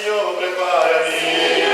Senhor, prepara-me.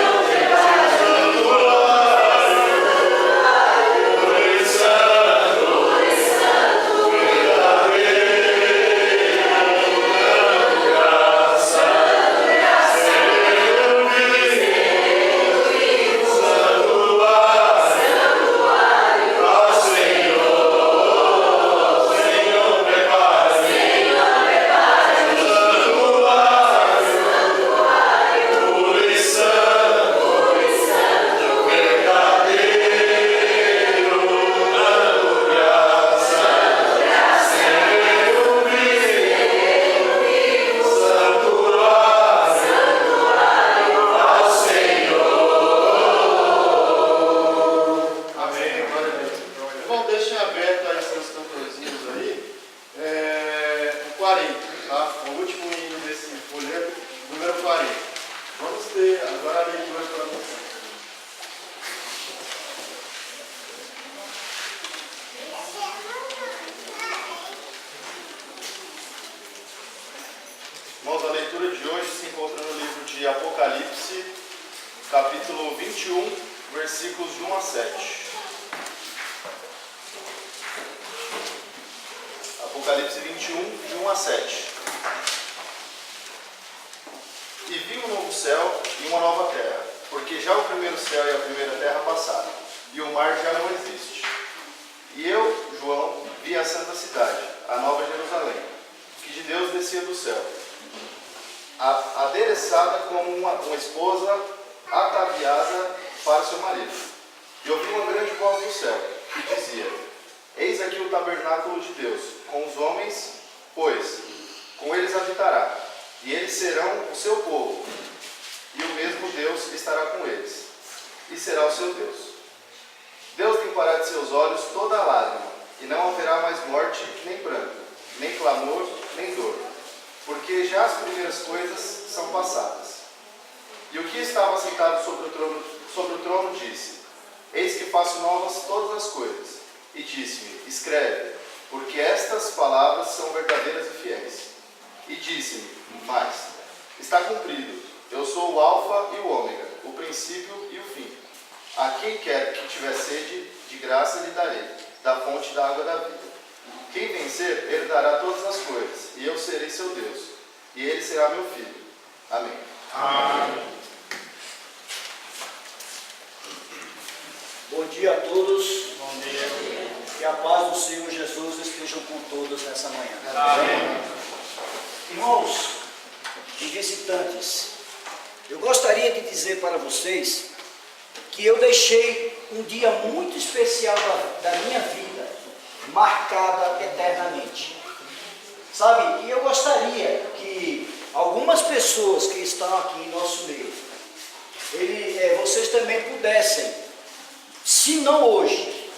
Irmãos, a leitura de hoje se encontra no livro de Apocalipse, capítulo 21, versículos de 1 a 7. Apocalipse 21, de 1 a 7. E vi um novo céu e uma nova terra, porque já o primeiro céu e a primeira terra passaram, e o mar já não existe. E eu, João, vi a santa cidade, a nova Jerusalém, que de Deus descia do céu, adereçada como uma esposa ataviada para seu marido. E ouvi uma grande voz do céu, que dizia: Eis aqui o tabernáculo de Deus, com os homens, pois com eles habitará, e eles serão o seu povo, e o mesmo Deus estará com eles, e será o seu Deus. Deus limpará de seus olhos toda a lágrima, e não haverá mais morte, nem pranto, nem clamor, nem dor, porque já as primeiras coisas são passadas. E o que estava sentado sobre o trono disse: Eis que faço novas todas as coisas. E disse-me: Escreve, porque estas palavras são verdadeiras e fiéis. E disse-me mais: Está cumprido. Eu sou o Alfa e o Ômega, o princípio e o fim. A quem quer que tiver sede, de graça lhe darei, da fonte da água da vida. Quem vencer, herdará todas as coisas, e eu serei seu Deus, e ele será meu filho. Amém. Amém. Bom dia a todos. Bom dia. Que a paz do Senhor Jesus esteja com todos nessa manhã. Amém. Irmãos e visitantes, eu gostaria de dizer para vocês que eu deixei um dia muito especial da minha vida, marcada eternamente. Sabe, e eu gostaria que algumas pessoas que estão aqui em nosso meio, vocês também pudessem, se não hoje,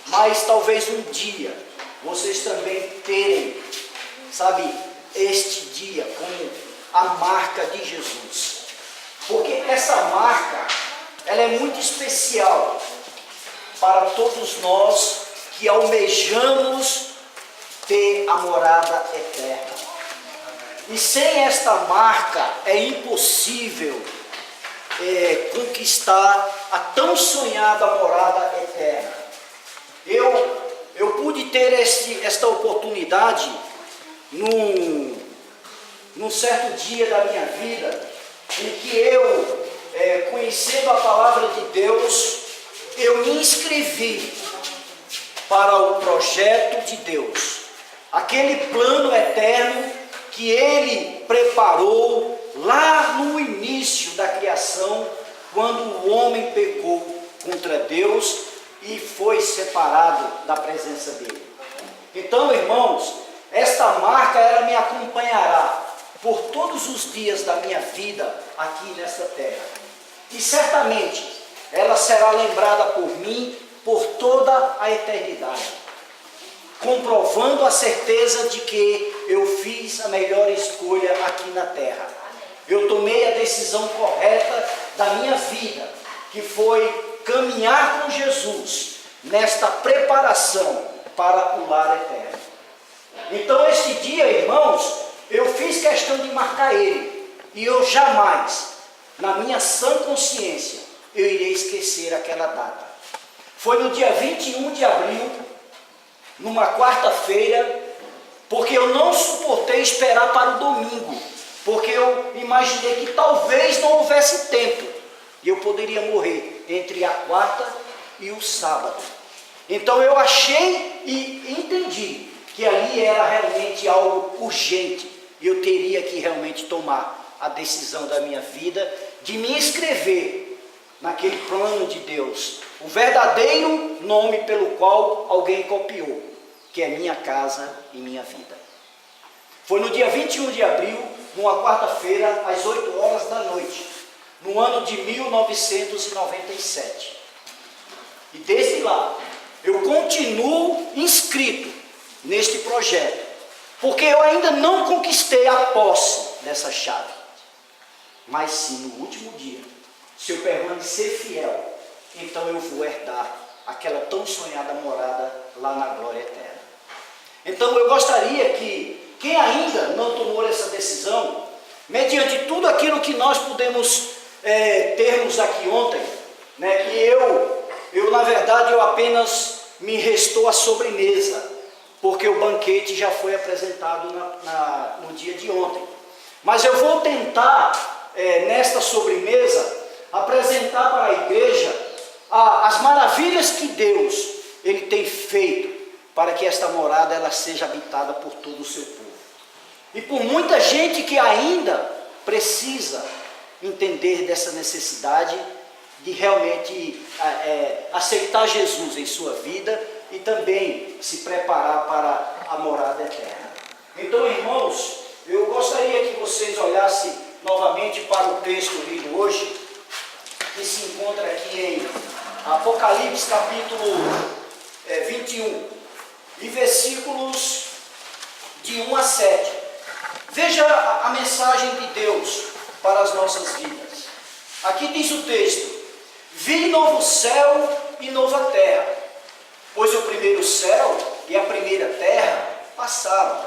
mas talvez um dia, vocês também terem, sabe, este dia como a marca de Jesus. Porque essa marca, ela é muito especial para todos nós que almejamos ter a morada eterna. E sem esta marca é impossível conquistar a tão sonhada morada eterna. Eu pude ter esta oportunidade num certo dia da minha vida, em que eu, conhecendo a palavra de Deus, eu me inscrevi para o projeto de Deus, aquele plano eterno que Ele preparou lá no início da criação, quando o homem pecou contra Deus e foi separado da presença dele. Então, irmãos, esta marca ela me acompanhará por todos os dias da minha vida aqui nesta terra. E certamente ela será lembrada por mim por toda a eternidade, comprovando a certeza de que eu fiz a melhor escolha aqui na terra. Eu tomei a decisão correta da minha vida, que foi caminhar com Jesus nesta preparação para o lar eterno. Então, este dia, irmãos, eu fiz questão de marcar ele, e eu jamais na minha sã consciência, eu irei esquecer aquela data. Foi no dia 21 de abril, numa quarta-feira, porque eu não suportei esperar para o domingo, porque eu imaginei que talvez não houvesse tempo e eu poderia morrer entre a quarta e o sábado. Então eu achei e entendi que ali era realmente algo urgente e eu teria que realmente tomar a decisão da minha vida de me inscrever naquele plano de Deus, o verdadeiro nome pelo qual alguém copiou, que é Minha Casa e Minha Vida. Foi no dia 21 de abril, numa quarta-feira, às 8 horas da noite, no ano de 1997. E desde lá, eu continuo inscrito neste projeto, porque eu ainda não conquistei a posse dessa chave. Mas se no último dia, se eu permanecer fiel, então eu vou herdar aquela tão sonhada morada lá na glória eterna. Então eu gostaria que quem ainda não tomou essa decisão, mediante tudo aquilo que nós pudemos termos aqui ontem, né, que eu na verdade eu apenas me restou a sobremesa, porque o banquete já foi apresentado no dia de ontem. Mas eu vou tentar, nesta sobremesa, apresentar para a igreja as maravilhas que Deus Ele tem feito para que esta morada ela seja habitada por todo o seu povo. E por muita gente que ainda precisa entender dessa necessidade de realmente aceitar Jesus em sua vida e também se preparar para a morada eterna. Então, irmãos, eu gostaria que vocês olhassem novamente para o texto lido hoje, que se encontra aqui em Apocalipse capítulo 21, e versículos de 1 a 7. Veja a mensagem de Deus para as nossas vidas. Aqui diz o texto: vi novo céu e nova terra, pois o primeiro céu e a primeira terra passaram,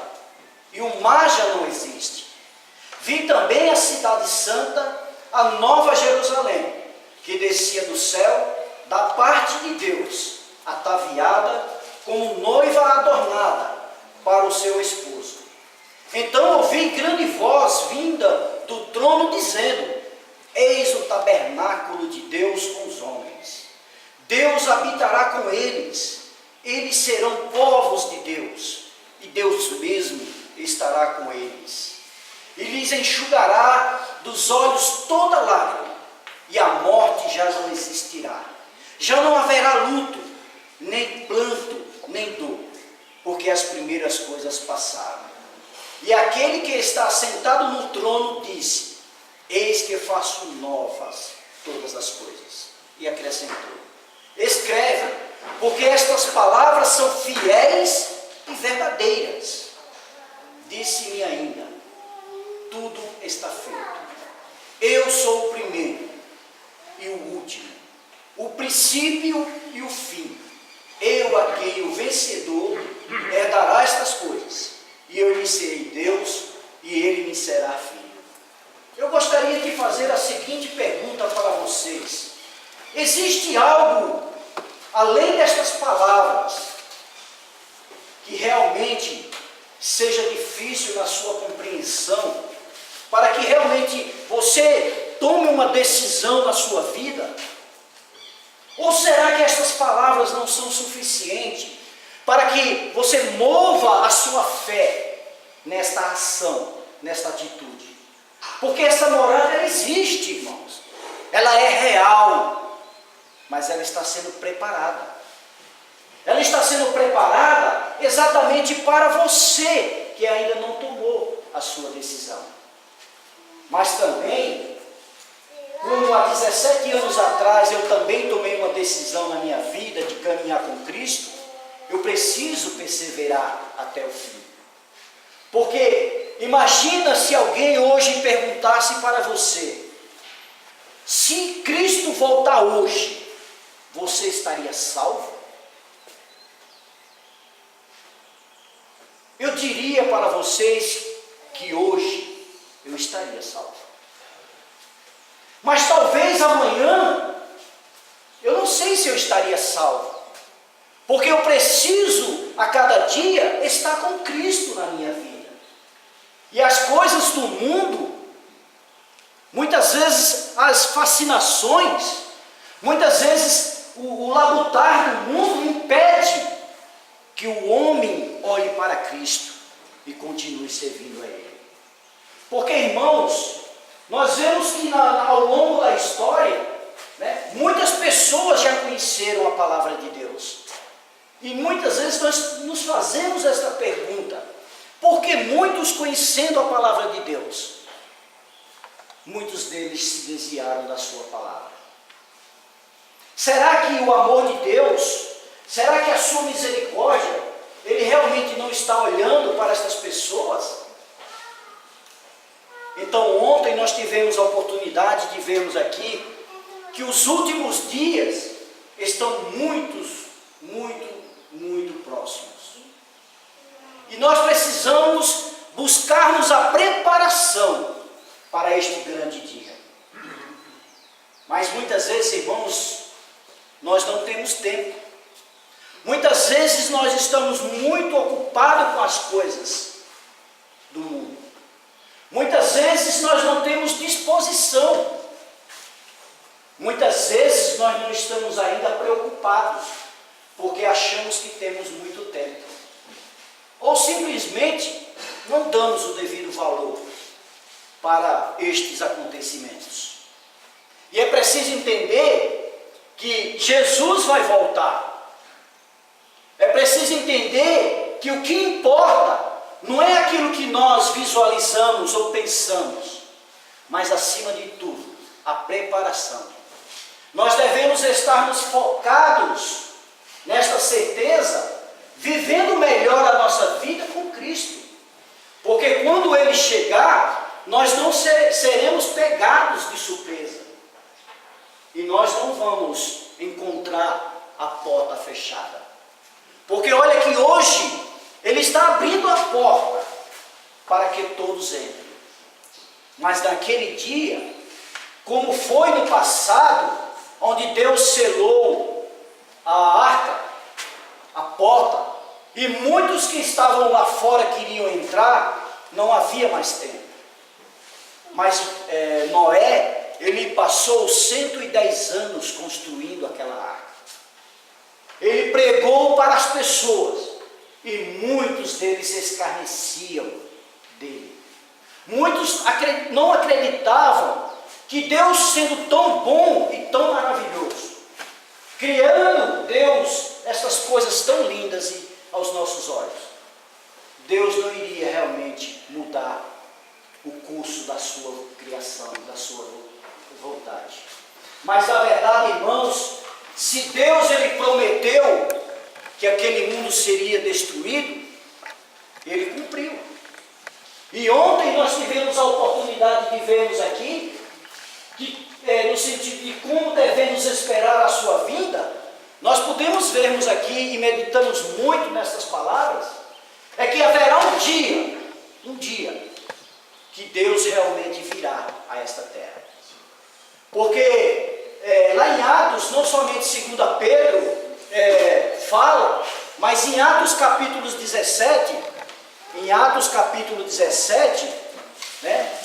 e o mar já não existe. Vi também a cidade santa, a nova Jerusalém, que descia do céu, da parte de Deus, ataviada como noiva adornada para o seu esposo. Então ouvi grande voz vinda do trono dizendo: eis o tabernáculo de Deus com os homens. Deus habitará com eles, eles serão povos de Deus, e Deus mesmo estará com eles. E lhes enxugará dos olhos toda lágrima, e a morte já não existirá. Já não haverá luto, nem pranto, nem dor, porque as primeiras coisas passaram. E aquele que está sentado no trono disse: eis que faço novas todas as coisas. E acrescentou: escreve, porque estas palavras são fiéis e verdadeiras. Disse-me ainda: tudo está feito. Eu sou o primeiro e o último, o princípio e o fim. Eu a quem o vencedor herdará estas coisas, e eu lhe serei Deus, e ele me será filho. Eu gostaria de fazer a seguinte pergunta para vocês: existe algo além destas palavras que realmente seja difícil na sua compreensão, para que realmente você tome uma decisão na sua vida? Ou será que estas palavras não são suficientes para que você mova a sua fé nesta ação, nesta atitude? Porque essa morada ela existe, irmãos. Ela é real, mas ela está sendo preparada. Ela está sendo preparada exatamente para você que ainda não tomou a sua decisão. Mas também, como há 17 anos atrás eu também tomei uma decisão na minha vida de caminhar com Cristo, eu preciso perseverar até o fim. Porque imagina se alguém hoje perguntasse para você: se Cristo voltar hoje, você estaria salvo? Eu diria para vocês que hoje eu estaria salvo. Mas talvez amanhã, eu não sei se eu estaria salvo. Porque eu preciso, a cada dia, estar com Cristo na minha vida. E as coisas do mundo, muitas vezes as fascinações, muitas vezes o labutar do mundo impede que o homem olhe para Cristo e continue servindo a Ele. Porque, irmãos, nós vemos que ao longo da história, né, muitas pessoas já conheceram a palavra de Deus. E muitas vezes nós nos fazemos esta pergunta: por que muitos, conhecendo a palavra de Deus, muitos deles se desviaram da sua palavra? Será que o amor de Deus, será que a sua misericórdia, Ele realmente não está olhando para estas pessoas? Então ontem nós tivemos a oportunidade de vermos aqui que os últimos dias estão muito próximos. E nós precisamos buscarmos a preparação para este grande dia. Mas muitas vezes, irmãos, nós não temos tempo. Muitas vezes nós estamos muito ocupados com as coisas do mundo. Muitas vezes nós não temos disposição. Muitas vezes nós não estamos ainda preocupados, porque achamos que temos muito tempo. Ou simplesmente não damos o devido valor para estes acontecimentos. E é preciso entender que Jesus vai voltar. É preciso entender que o que importa não é aquilo que nós visualizamos ou pensamos, mas acima de tudo, a preparação. Nós devemos estarmos focados nesta certeza, vivendo melhor a nossa vida com Cristo. Porque quando Ele chegar, nós não seremos pegados de surpresa. E nós não vamos encontrar a porta fechada. Porque olha que hoje Ele está abrindo a porta para que todos entrem. Mas naquele dia, como foi no passado, onde Deus selou a arca, a porta, e muitos que estavam lá fora queriam entrar, não havia mais tempo. Mas Noé, ele passou 110 anos construindo aquela arca. Ele pregou para as pessoas, e muitos deles escarneciam dele. Muitos não acreditavam que Deus, sendo tão bom e tão maravilhoso, criando Deus essas coisas tão lindas aos nossos olhos, Deus não iria realmente mudar o curso da sua criação, da sua vontade. Mas na verdade, irmãos, se Deus ele prometeu que aquele mundo seria destruído, Ele cumpriu. E ontem nós tivemos a oportunidade de vermos aqui, que no sentido de como devemos esperar a sua vinda, nós podemos vermos aqui e meditamos muito nessas palavras, é que haverá um dia, que Deus realmente virá a esta terra. Porque lá em Atos, não somente 2 Pedro fala, mas em Atos capítulo 17, né,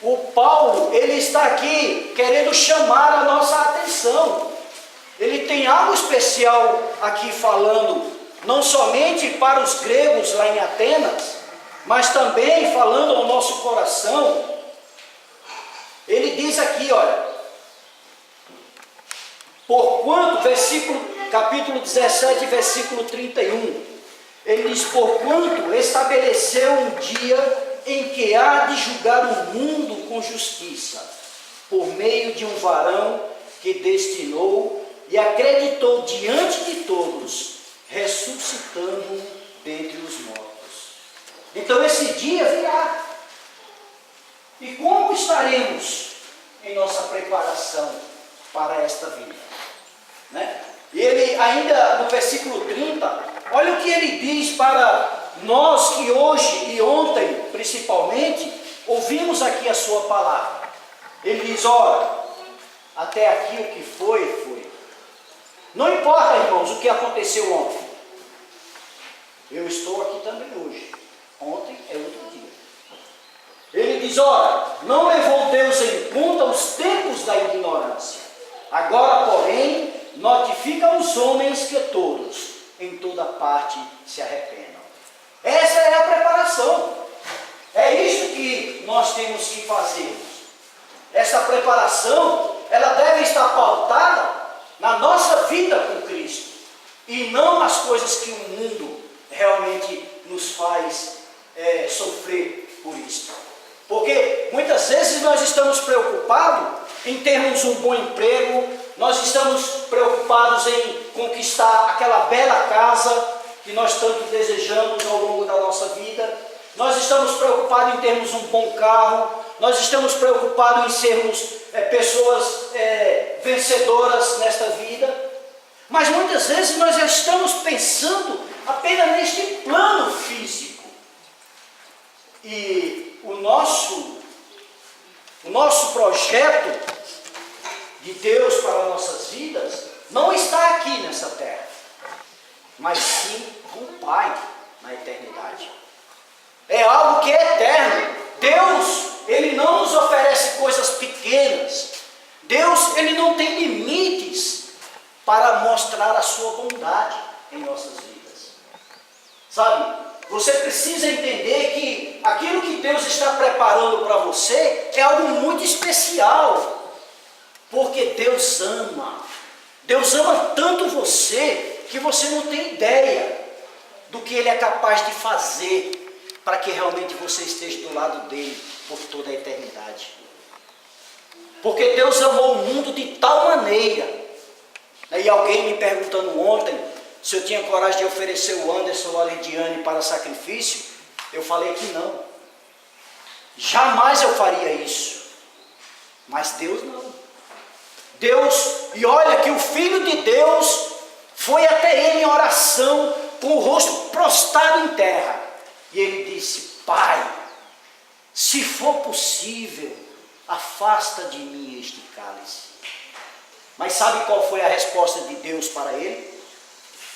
o Paulo, ele está aqui querendo chamar a nossa atenção. Ele tem algo especial aqui falando, não somente para os gregos lá em Atenas, mas também falando ao nosso coração. Ele diz aqui, olha, porquanto, capítulo 17, versículo 31, ele diz: porquanto estabeleceu um dia em que há de julgar o mundo com justiça, por meio de um varão que destinou e acreditou diante de todos, ressuscitando dentre os mortos. Então esse dia virá. E como estaremos em nossa preparação para esta vida? Né? E ele ainda no versículo 30, olha o que ele diz para nós que hoje e ontem principalmente ouvimos aqui a sua palavra. Ele diz, ora, até aqui o que foi, foi. Não importa, irmãos, o que aconteceu ontem. Eu estou aqui também hoje. Ontem é outro dia. Ele diz, ora, não levou Deus em conta os tempos da ignorância. Agora, porém, notifica aos homens que todos, em toda parte, se arrependam. Essa é a preparação. É isso que nós temos que fazer. Essa preparação, ela deve estar pautada na nossa vida com Cristo. E não nas coisas que o mundo realmente nos faz sofrer por isso. Porque muitas vezes nós estamos preocupados em termos um bom emprego, nós estamos preocupados em conquistar aquela bela casa que nós tanto desejamos ao longo da nossa vida, nós estamos preocupados em termos um bom carro, nós estamos preocupados em sermos pessoas vencedoras nesta vida, mas muitas vezes nós já estamos pensando apenas neste plano físico. E o nosso projeto de Deus para nossas vidas não está aqui nessa terra, mas sim com o Pai na eternidade. É algo que é eterno. Deus, Ele não nos oferece coisas pequenas. Deus, Ele não tem limites para mostrar a sua bondade em nossas vidas. Sabe? Você precisa entender que aquilo que Deus está preparando para você é algo muito especial. Porque Deus ama. Deus ama tanto você que você não tem ideia do que Ele é capaz de fazer para que realmente você esteja do lado dele por toda a eternidade. Porque Deus amou o mundo de tal maneira. E alguém me perguntando ontem se eu tinha coragem de oferecer o Anderson ou a Lidiane para sacrifício, eu falei que não. Jamais eu faria isso. Mas Deus não. Deus, e olha que o Filho de Deus foi até ele em oração, com o rosto prostrado em terra. E ele disse, Pai, se for possível, afasta de mim este cálice. Mas sabe qual foi a resposta de Deus para ele?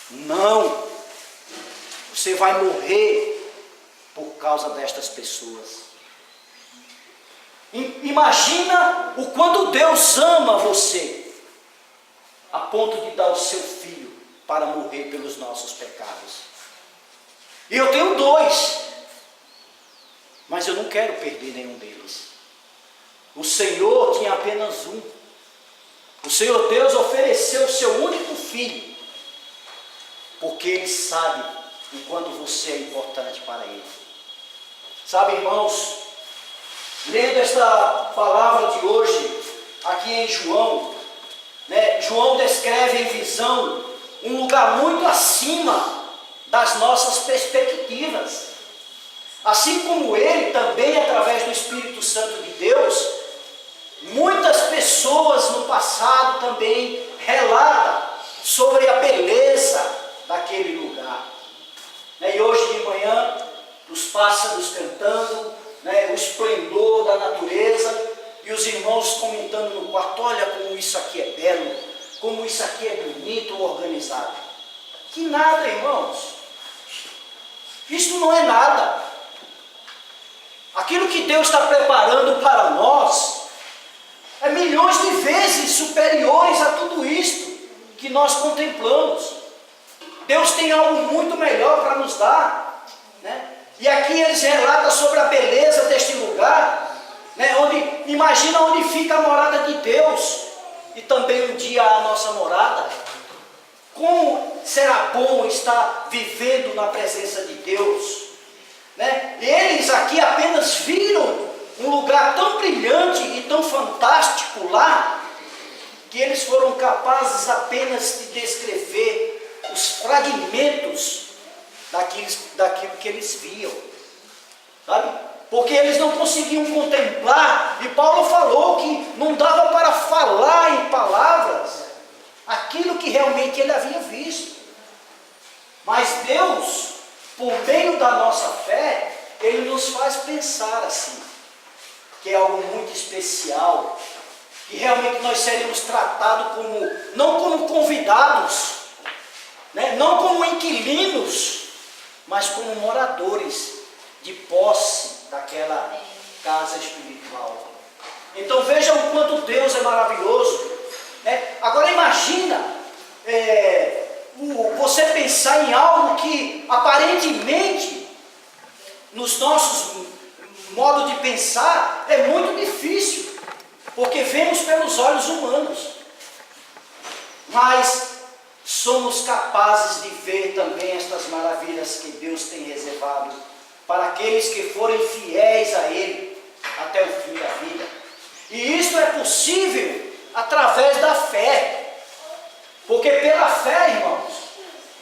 Não, você vai morrer por causa destas pessoas. Imagina o quanto Deus ama você, a ponto de dar o seu filho para morrer pelos nossos pecados. E eu tenho 2, mas eu não quero perder nenhum deles. O Senhor tinha apenas um. O Senhor Deus ofereceu o seu único filho, porque Ele sabe o quanto você é importante para Ele. Sabe, irmãos, lendo esta palavra de hoje, aqui em João, João descreve em visão um lugar muito acima das nossas perspectivas. Assim como ele também, através do Espírito Santo de Deus, muitas pessoas no passado também relatam sobre a beleza daquele lugar. E hoje de manhã, os pássaros cantando, o esplendor da natureza, e os irmãos comentando no quarto, olha como isso aqui é belo, como isso aqui é bonito, organizado. Que nada, irmãos. Isso não é nada. Aquilo que Deus está preparando para nós é milhões de vezes superiores a tudo isto que nós contemplamos. Deus tem algo muito melhor para nos dar, E aqui eles relatam sobre a beleza deste lugar, imagina onde fica a morada de Deus, e também um dia a nossa morada. Como será bom estar vivendo na presença de Deus, Eles aqui apenas viram um lugar tão brilhante e tão fantástico lá, que eles foram capazes apenas de descrever os fragmentos daquilo que eles viam, sabe? Porque eles não conseguiam contemplar, e Paulo falou que não dava para falar em palavras aquilo que realmente ele havia visto. Mas Deus, por meio da nossa fé, Ele nos faz pensar assim. que é algo muito especial, que realmente nós seremos tratados como, não como convidados, né? Não como inquilinos, mas como moradores de posse daquela casa espiritual. Então vejam o quanto Deus é maravilhoso, né? Agora imagina você pensar em algo que aparentemente nos nossos modos de pensar é muito difícil, porque vemos pelos olhos humanos, mas somos capazes de ver também estas maravilhas que Deus tem reservado para aqueles que forem fiéis a Ele até o fim da vida. E isso é possível através da fé, porque pela fé, irmãos,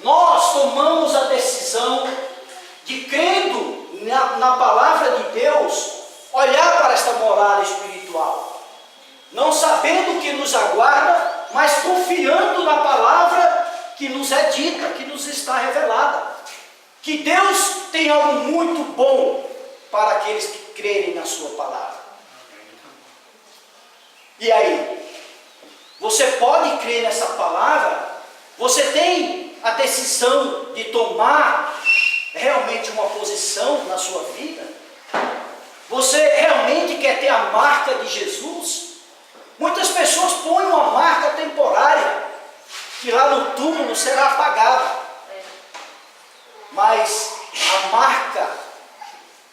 nós tomamos a decisão de, crendo na palavra de Deus, olhar para esta morada espiritual, não sabendo o que nos aguarda, mas confiando na palavra que nos é dita, que nos está revelada, que Deus tem algo muito bom para aqueles que crerem na sua palavra. E aí, você pode crer nessa palavra? Você tem a decisão de tomar realmente uma posição na sua vida? Você realmente quer ter a marca de Jesus? Muitas pessoas põem uma marca temporária, que lá no túmulo será apagada. Mas a marca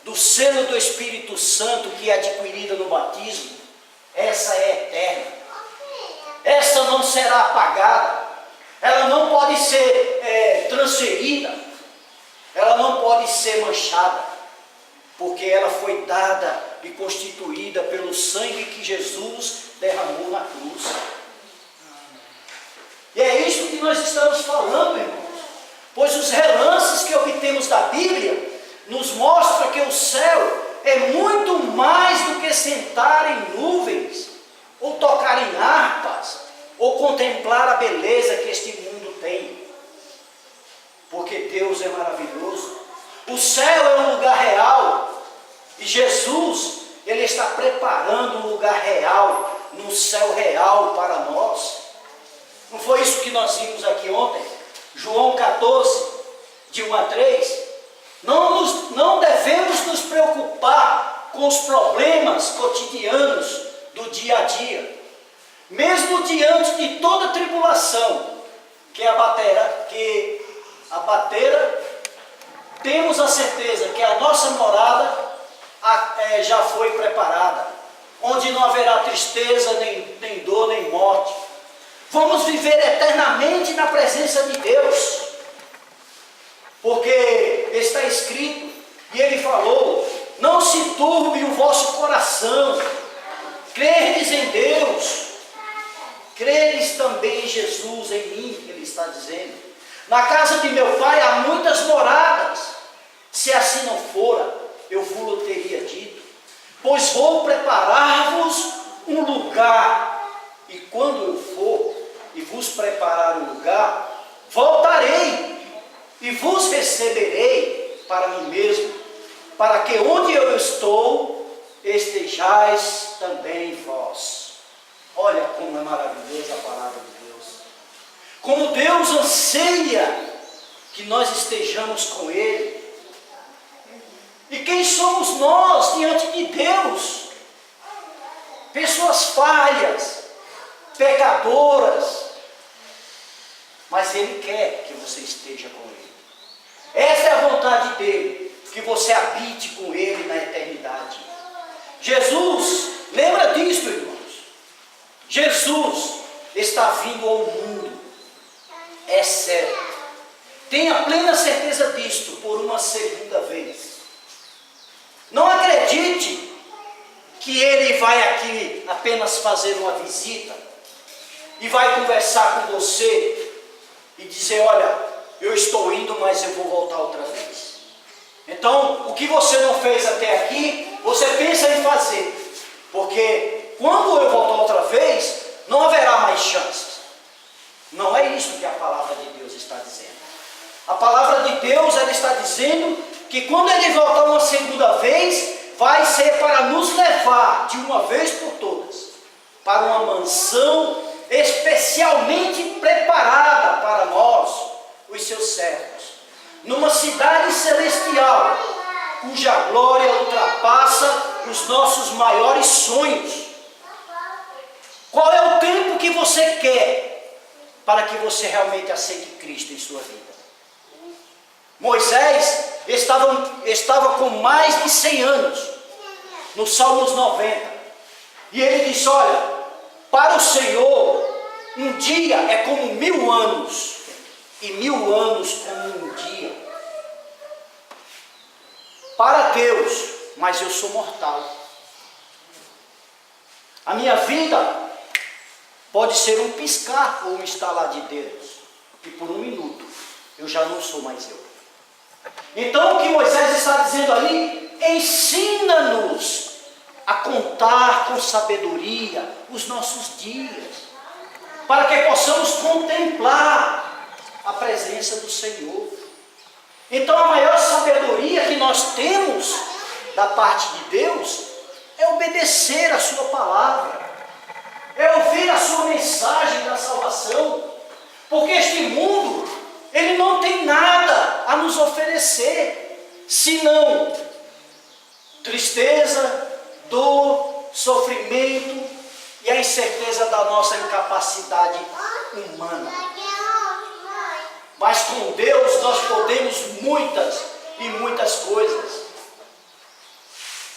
do selo do Espírito Santo, que é adquirida no batismo, essa é eterna. Essa não será apagada. Ela não pode ser transferida. Ela não pode ser manchada, porque ela foi dada e constituída pelo sangue que Jesus derramou na cruz. E é isso que nós estamos falando, irmãos. Pois os relances que obtemos da Bíblia nos mostram que o céu é muito mais do que sentar em nuvens, ou tocar em harpas, ou contemplar a beleza que este mundo tem. Porque Deus é maravilhoso. O céu é um lugar real. E Jesus, Ele está preparando um lugar real, no céu real para nós. Não foi isso que nós vimos aqui ontem? João 14, de 1 a 3. Não devemos nos preocupar com os problemas cotidianos do dia a dia. Mesmo diante de toda tribulação que abatera, temos a certeza que a nossa morada já foi preparada, onde não haverá tristeza, nem dor, nem morte. Vamos viver eternamente na presença de Deus, porque está escrito, e Ele falou: não se turbe o vosso coração, credes em Deus, credes também em Jesus, em mim. Ele está dizendo: na casa de meu Pai há muitas moradas, se assim não fora, eu vos teria dito, pois vou preparar-vos um lugar, e quando eu for e vos preparar um lugar, voltarei e vos receberei para mim mesmo, para que onde eu estou, estejais também vós. Olha como é maravilhosa a palavra de Deus. Como Deus anseia que nós estejamos com Ele. E quem somos nós diante de Deus? Pessoas falhas, pecadoras, mas Ele quer que você esteja com Ele. Essa é a vontade dEle, que você habite com Ele na eternidade. Jesus, lembra disso, irmãos? Jesus está vindo ao mundo, é certo. Tenha plena certeza disto, por uma segunda vez. Não acredite que Ele vai aqui apenas fazer uma visita e vai conversar com você e dizer: olha, eu estou indo, mas eu vou voltar outra vez. Então, o que você não fez até aqui, você pensa em fazer, porque quando eu voltar outra vez, não haverá mais chances. Não é isso que a palavra de Deus está dizendo. A palavra de Deus, ela está dizendo que quando Ele voltar uma segunda vez, vai ser para nos levar de uma vez por todas para uma mansão especialmente preparada para nós, os seus servos, numa cidade celestial, cuja glória ultrapassa os nossos maiores sonhos. Qual é o tempo que você quer para que você realmente aceite Cristo em sua vida? Moisés estava com mais de 100 anos, no Salmos 90, e ele disse: olha, para o Senhor um dia é como 1000 anos, e 1000 anos como um dia. Para Deus, mas eu sou mortal. A minha vida pode ser um piscar ou um estalar de dedos, e por um minuto eu já não sou mais eu. Então o que Moisés está dizendo ali: ensina-nos a contar com sabedoria os nossos dias, para que possamos contemplar a presença do Senhor. Então a maior sabedoria que nós temos da parte de Deus é obedecer a sua palavra, é ouvir a sua mensagem da salvação, porque este mundo, ele não tem nada a nos oferecer, senão tristeza, dor, sofrimento e a incerteza da nossa incapacidade humana. Mas com Deus nós podemos muitas e muitas coisas,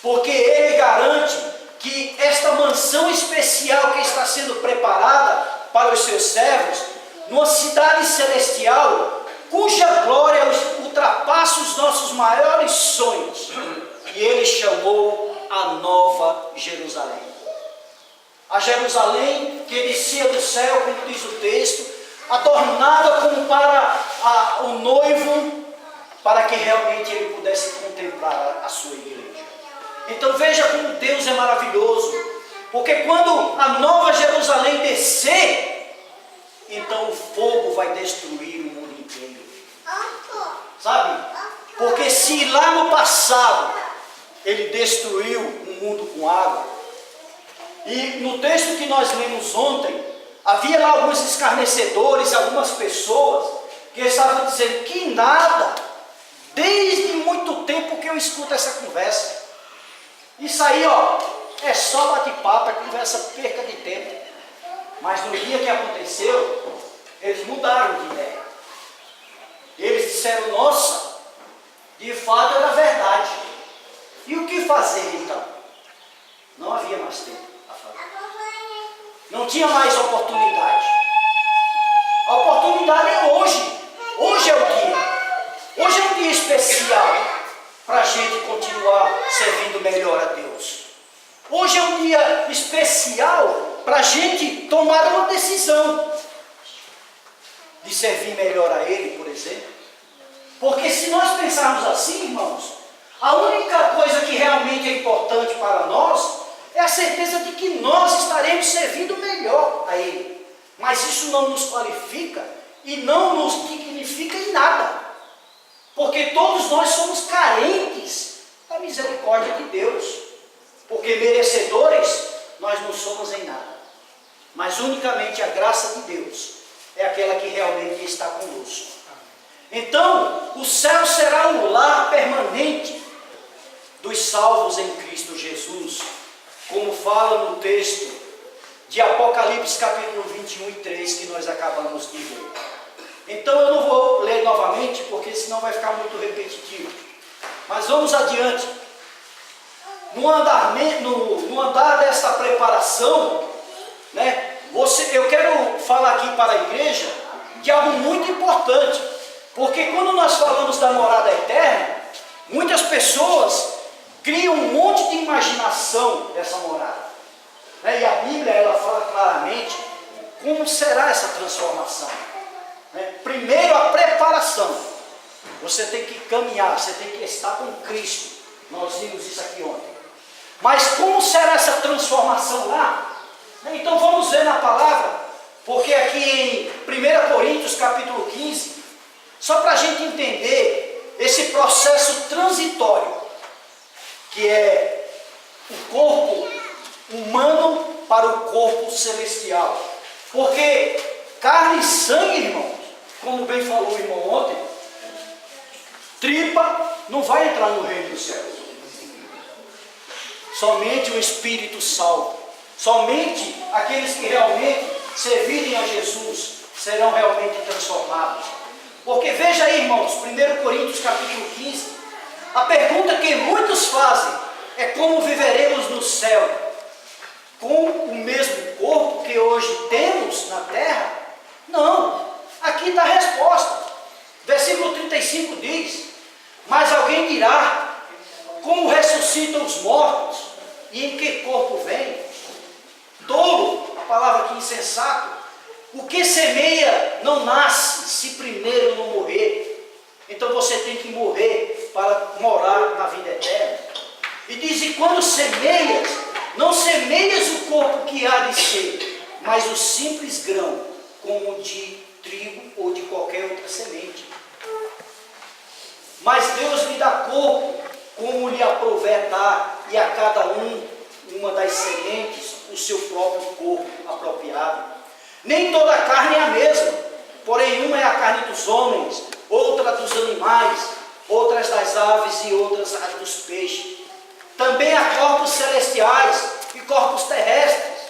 porque Ele garante que esta mansão especial que está sendo preparada para os seus servos, numa cidade celestial, cuja glória ultrapassa os nossos maiores sonhos, e Ele chamou a Nova Jerusalém. A Jerusalém que descia do céu, como diz o texto, adornada como para o noivo, para que realmente ele pudesse contemplar a sua igreja. Então veja como Deus é maravilhoso, porque quando a Nova Jerusalém descer, então o fogo vai destruir o mundo inteiro. Sabe? Porque se lá no passado ele destruiu o mundo com água, e no texto que nós lemos ontem, havia lá alguns escarnecedores, algumas pessoas que estavam dizendo que nada, desde muito tempo que eu escuto essa conversa. Isso aí, ó, é só bate-papo, é conversa perca de tempo. Mas no dia que aconteceu, eles mudaram de ideia. Eles disseram: nossa, de fato era verdade. E o que fazer então? Não havia mais tempo a fazer. Não tinha mais oportunidade. A oportunidade é hoje. Hoje é o dia. Hoje é um dia especial para a gente continuar servindo melhor a Deus. Hoje é um dia especial para a gente tomar uma decisão de servir melhor a Ele, por exemplo. Porque se nós pensarmos assim, irmãos, a única coisa que realmente é importante para nós é a certeza de que nós estaremos servindo melhor a Ele. Mas isso não nos qualifica e não nos dignifica em nada. Porque todos nós somos carentes da misericórdia de Deus. Porque merecedores nós não somos em nada. Mas unicamente a graça de Deus é aquela que realmente está conosco. Então, o céu será um lar permanente dos salvos em Cristo Jesus, como fala no texto de Apocalipse capítulo 21 e 3 que nós acabamos de ler. Então eu não vou ler novamente, porque senão vai ficar muito repetitivo. Mas vamos adiante. No andar desta preparação, né, eu quero falar aqui para a igreja de algo muito importante. Porque quando nós falamos da morada eterna, muitas pessoas criam um monte de imaginação dessa morada. Né? E a Bíblia ela fala claramente como será essa transformação. Né? Primeiro a preparação. Você tem que caminhar, você tem que estar com Cristo. Nós vimos isso aqui ontem. Mas como será essa transformação lá? Então vamos ver na palavra, porque aqui em 1 Coríntios capítulo 15, só para a gente entender esse processo transitório que é o corpo humano para o corpo celestial. Porque carne e sangue, irmãos, como bem falou o irmão ontem, tripa não vai entrar no reino dos céus. Somente o Espírito salvo. Somente aqueles que realmente servirem a Jesus serão realmente transformados. Porque veja aí, irmãos, 1 Coríntios capítulo 15, a pergunta que muitos fazem é como viveremos no céu? Com o mesmo corpo que hoje temos na terra? Não, aqui está a resposta. Versículo 35 diz: mas alguém dirá, como ressuscitam os mortos, e em que corpo vem? Tolo, a palavra aqui insensato, o que semeia não nasce se primeiro não morrer. Então você tem que morrer para morar na vida eterna. E diz: e quando semeias, não semeias o corpo que há de ser, mas o simples grão, como de trigo ou de qualquer outra semente. Mas Deus lhe dá corpo, como lhe aprouver dar, e a cada uma das sementes o seu próprio corpo apropriado. Nem toda a carne é a mesma, porém uma é a carne dos homens, outra dos animais, outras das aves e outras dos peixes. Também há corpos celestiais e corpos terrestres.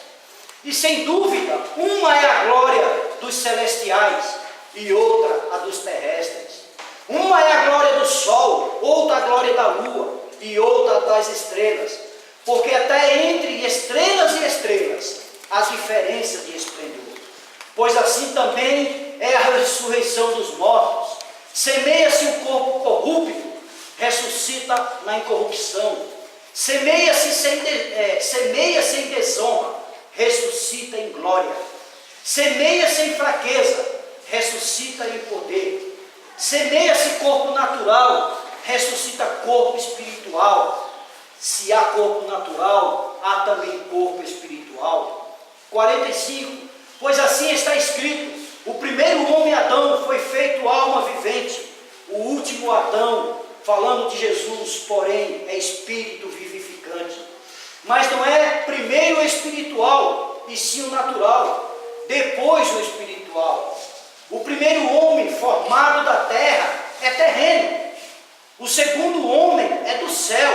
E sem dúvida, uma é a glória dos celestiais e outra a dos terrestres. Uma é a glória do sol, outra a glória da lua e outra das estrelas. Porque até entre estrelas e estrelas há diferença de esplendor. Pois assim também é a ressurreição dos mortos. Semeia-se um corpo corrupto, ressuscita na incorrupção. Semeia-se em desonra, ressuscita em glória. Semeia-se em fraqueza, ressuscita em poder. Semeia-se corpo natural, ressuscita corpo espiritual. Se há corpo natural, há também corpo espiritual. 45. Pois assim está escrito: o primeiro homem Adão foi feito alma vivente. O último Adão, falando de Jesus, porém, é espírito vivificante. Mas não é primeiro o espiritual, e sim o natural, depois o espiritual. O primeiro homem formado da terra é terreno. O segundo homem é do céu,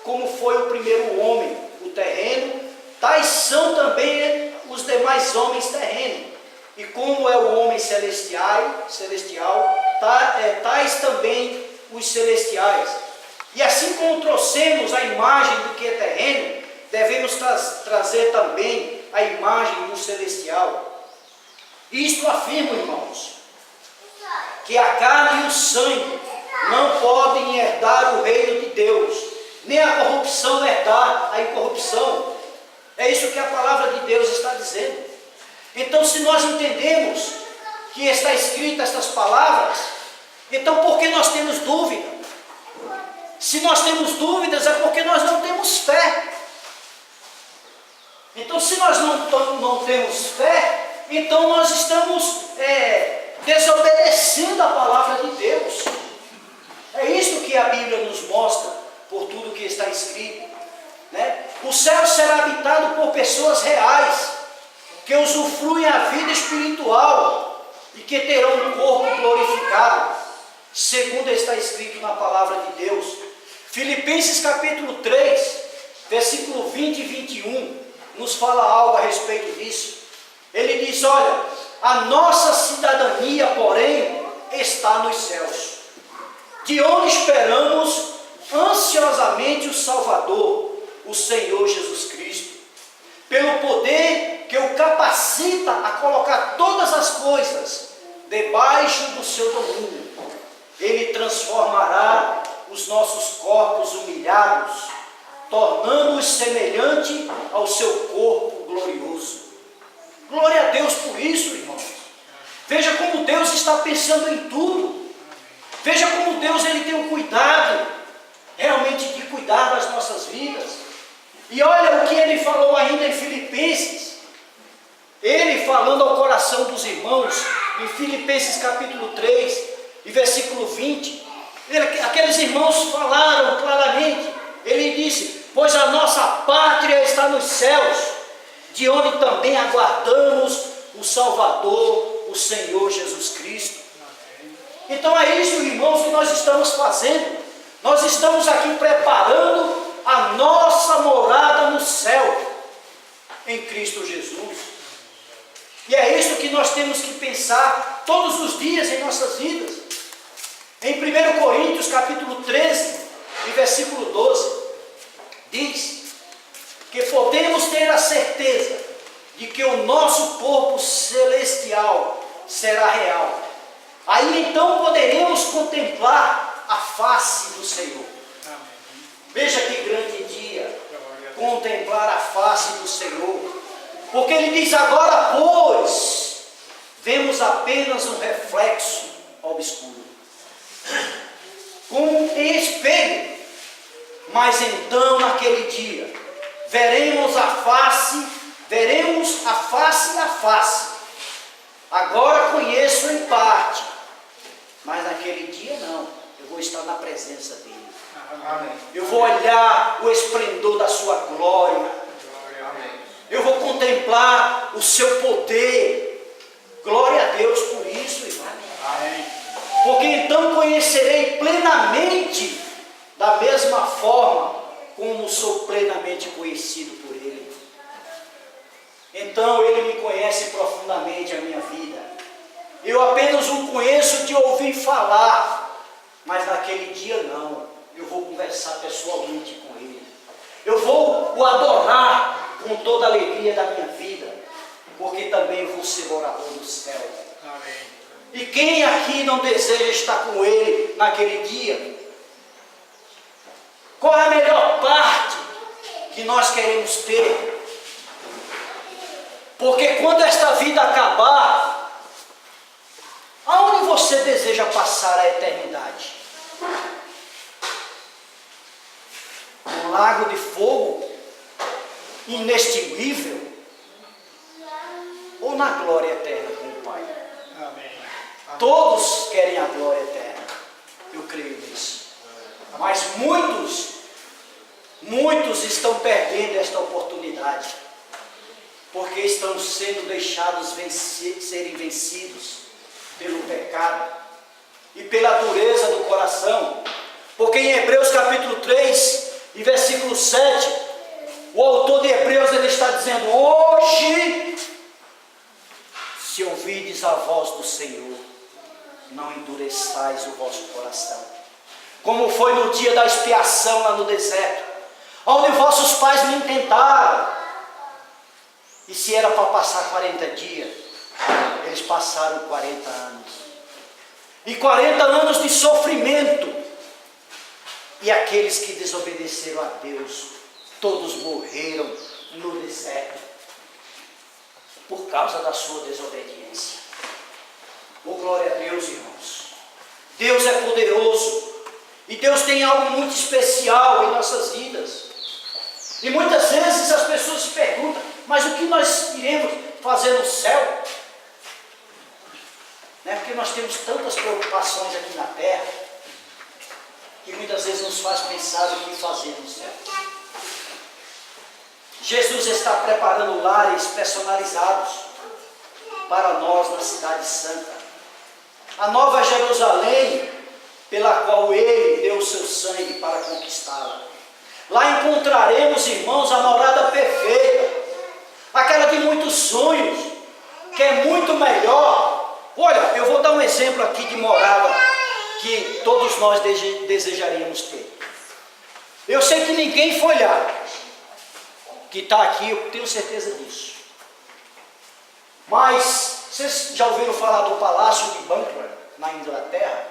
como foi o primeiro homem, o terreno. Tais são também os demais homens terrenos. E como é o homem celestial, tais também os celestiais. E assim como trouxemos a imagem do que é terreno, devemos trazer também a imagem do celestial. Isto afirma, irmãos, que a carne e o sangue não podem herdar o reino de Deus, nem a corrupção herdar a incorrupção. É isso que a palavra de Deus está dizendo. Então, se nós entendemos que está escrito estas palavras, então por que nós temos dúvida? Se nós temos dúvidas, é porque nós não temos fé. Então, se nós não temos fé, então nós estamos desobedecendo a palavra de Deus. É isso que a Bíblia nos mostra, por tudo que está escrito, né? O céu será habitado por pessoas reais, que usufruem a vida espiritual e que terão um corpo glorificado, segundo está escrito na palavra de Deus. Filipenses capítulo 3, versículo 20 e 21, nos fala algo a respeito disso. Ele diz: olha, a nossa cidadania, porém, está nos céus, de onde esperamos ansiosamente o Salvador, o Senhor Jesus Cristo, pelo poder que o capacita a colocar todas as coisas debaixo do seu domínio. Ele transformará os nossos corpos humilhados, tornando-os semelhante ao seu corpo glorioso. Glória a Deus por isso, irmãos. Veja como Deus está pensando em tudo. Veja como Deus ele tem um cuidado, realmente de cuidar das nossas vidas. E olha o que ele falou ainda em Filipenses. Ele falando ao coração dos irmãos, em Filipenses capítulo 3, e versículo 20. Aqueles irmãos falaram claramente Ele disse: pois a nossa pátria está nos céus, de onde também aguardamos o Salvador, o Senhor Jesus Cristo. Então é isso, irmãos, que nós estamos fazendo. Nós estamos aqui preparando a nossa morada no céu, em Cristo Jesus. E é isso que nós temos que pensar todos os dias em nossas vidas. Em 1 Coríntios capítulo 13, e versículo 12, diz que podemos ter a certeza de que o nosso corpo celestial será real. Aí então poderemos contemplar a face do Senhor. Veja que grande dia, contemplar a face do Senhor. Porque ele diz: agora, pois, vemos apenas um reflexo obscuro, como em espelho, mas então naquele dia veremos a face a face. Agora conheço em parte, mas naquele dia não, eu vou estar na presença dele. Amém. Eu vou olhar o esplendor da sua glória. Amém. Eu vou contemplar o seu poder. Glória a Deus por isso, irmão. Amém. Porque então conhecerei plenamente, da mesma forma como sou plenamente conhecido por Ele. Então Ele me conhece profundamente a minha vida. Eu apenas o conheço de ouvir falar, mas naquele dia não. Eu vou conversar pessoalmente com Ele. Eu vou o adorar com toda a alegria da minha vida, porque também eu vou ser morador do céu. Amém. E quem aqui não deseja estar com Ele naquele dia? Qual é a melhor parte que nós queremos ter? Porque quando esta vida acabar, aonde você deseja passar a eternidade? Um lago de fogo inextinguível, ou na glória eterna com o Pai? Amém. Todos querem a glória eterna, eu creio nisso. Mas muitos estão perdendo esta oportunidade, porque estão sendo deixados serem vencidos pelo pecado e pela dureza do coração. Porque em Hebreus capítulo 3 e versículo 7, o autor de Hebreus ele está dizendo: hoje, se ouvides a voz do Senhor, não endureçais o vosso coração, como foi no dia da expiação lá no deserto, onde vossos pais me tentaram. E se era para passar 40 dias, eles passaram 40 anos. E 40 anos de sofrimento. E aqueles que desobedeceram a Deus, todos morreram no deserto, por causa da sua desobediência. Oh, glória a Deus, irmãos. Deus é poderoso. E Deus tem algo muito especial em nossas vidas. E muitas vezes as pessoas se perguntam: mas o que nós iremos fazer no céu? Não é porque nós temos tantas preocupações aqui na terra, que muitas vezes nos faz pensar o que fazer no céu. Jesus está preparando lares personalizados para nós na Cidade Santa. A Nova Jerusalém, pela qual Ele deu o seu sangue para conquistá-la. Lá encontraremos, irmãos, a morada perfeita, aquela de muitos sonhos, que é muito melhor. Olha, eu vou dar um exemplo aqui de morada que todos nós desejaríamos ter. Eu sei que ninguém foi lá, que está aqui, eu tenho certeza disso. Mas vocês já ouviram falar do Palácio de Buckingham, na Inglaterra?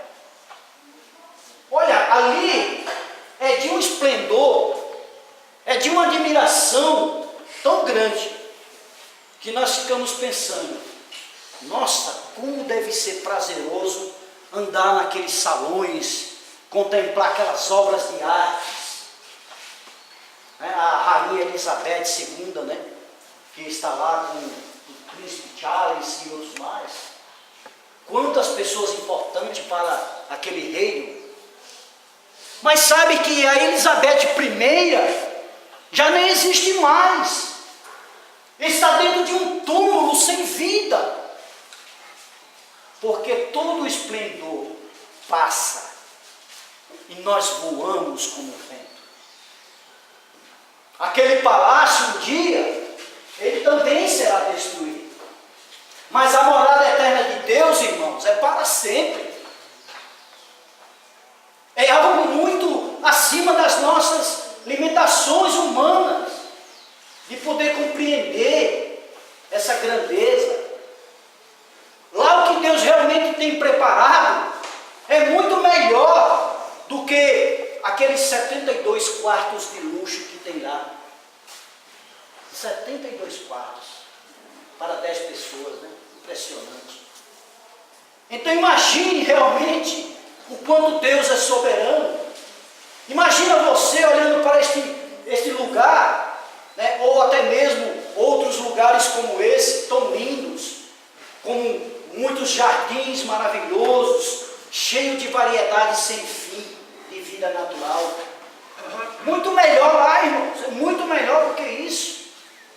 Olha, ali é de um esplendor, é de uma admiração tão grande, que nós ficamos pensando: nossa, como deve ser prazeroso andar naqueles salões, contemplar aquelas obras de arte. A Rainha Elizabeth II, né, que está lá com o Príncipe Charles e outros mais. Quantas pessoas importantes para aquele reino. Mas sabe que a Elizabeth I já nem existe mais. Está dentro de um túmulo sem vida. Porque todo o esplendor passa e nós voamos como o vento. Aquele palácio um dia, ele também será destruído. Mas a morada eterna de Deus, irmãos, é para sempre. É algo muito acima das nossas limitações humanas, de poder compreender essa grandeza. Lá o que Deus realmente tem preparado é muito melhor do que aqueles 72 quartos de luxo que tem lá. 72 quartos para 10 pessoas, né? Impressionante. Então imagine realmente o quanto Deus é soberano. Imagina você olhando para este lugar, né? Ou até mesmo outros lugares como esse, tão lindos, com muitos jardins maravilhosos, cheio de variedades sem fim de vida natural. Muito melhor lá, irmãos, é muito melhor do que isso,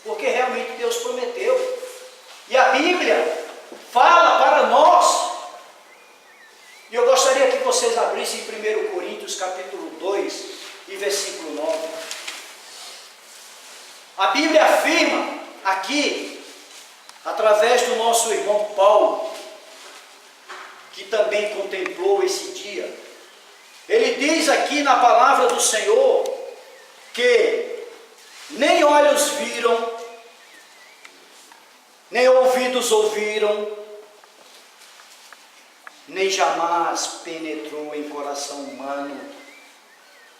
porque realmente Deus prometeu. E a Bíblia fala para nós, e eu gostaria que vocês abrissem em 1 Coríntios capítulo 2 e versículo 9. A Bíblia afirma aqui, através do nosso irmão Paulo, que também contemplou esse dia, ele diz aqui na palavra do Senhor que nem olhos viram, nem ouvidos ouviram, nem jamais penetrou em coração humano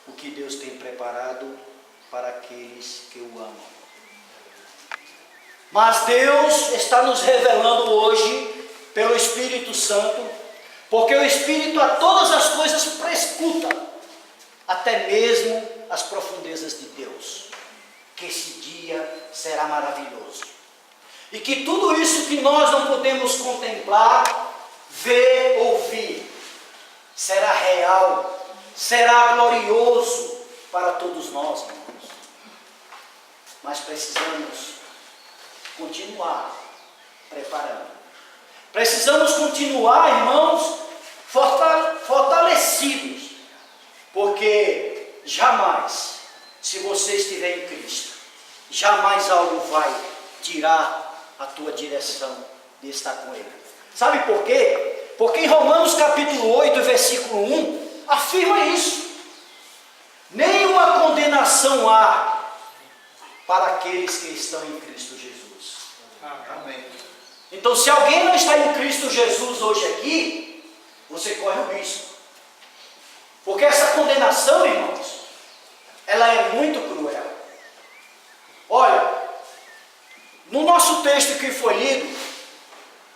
o que Deus tem preparado para aqueles que o amam. Mas Deus está nos revelando hoje, pelo Espírito Santo, porque o Espírito a todas as coisas prescuta, até mesmo as profundezas de Deus, que esse dia será maravilhoso. E que tudo isso que nós não podemos contemplar, ver, ouvir, será real, será glorioso para todos nós, irmãos. Mas precisamos continuar preparando. Precisamos continuar, irmãos, fortalecidos, porque jamais, se você estiver em Cristo, jamais algo vai tirar a tua direção de estar com Ele. Sabe por quê? Porque em Romanos capítulo 8, versículo 1, afirma isso. Nenhuma condenação há para aqueles que estão em Cristo Jesus. Amém. Então, se alguém não está em Cristo Jesus hoje aqui, você corre o risco. Porque essa condenação, irmãos, ela é muito cruel. Olha, no nosso texto que foi lido,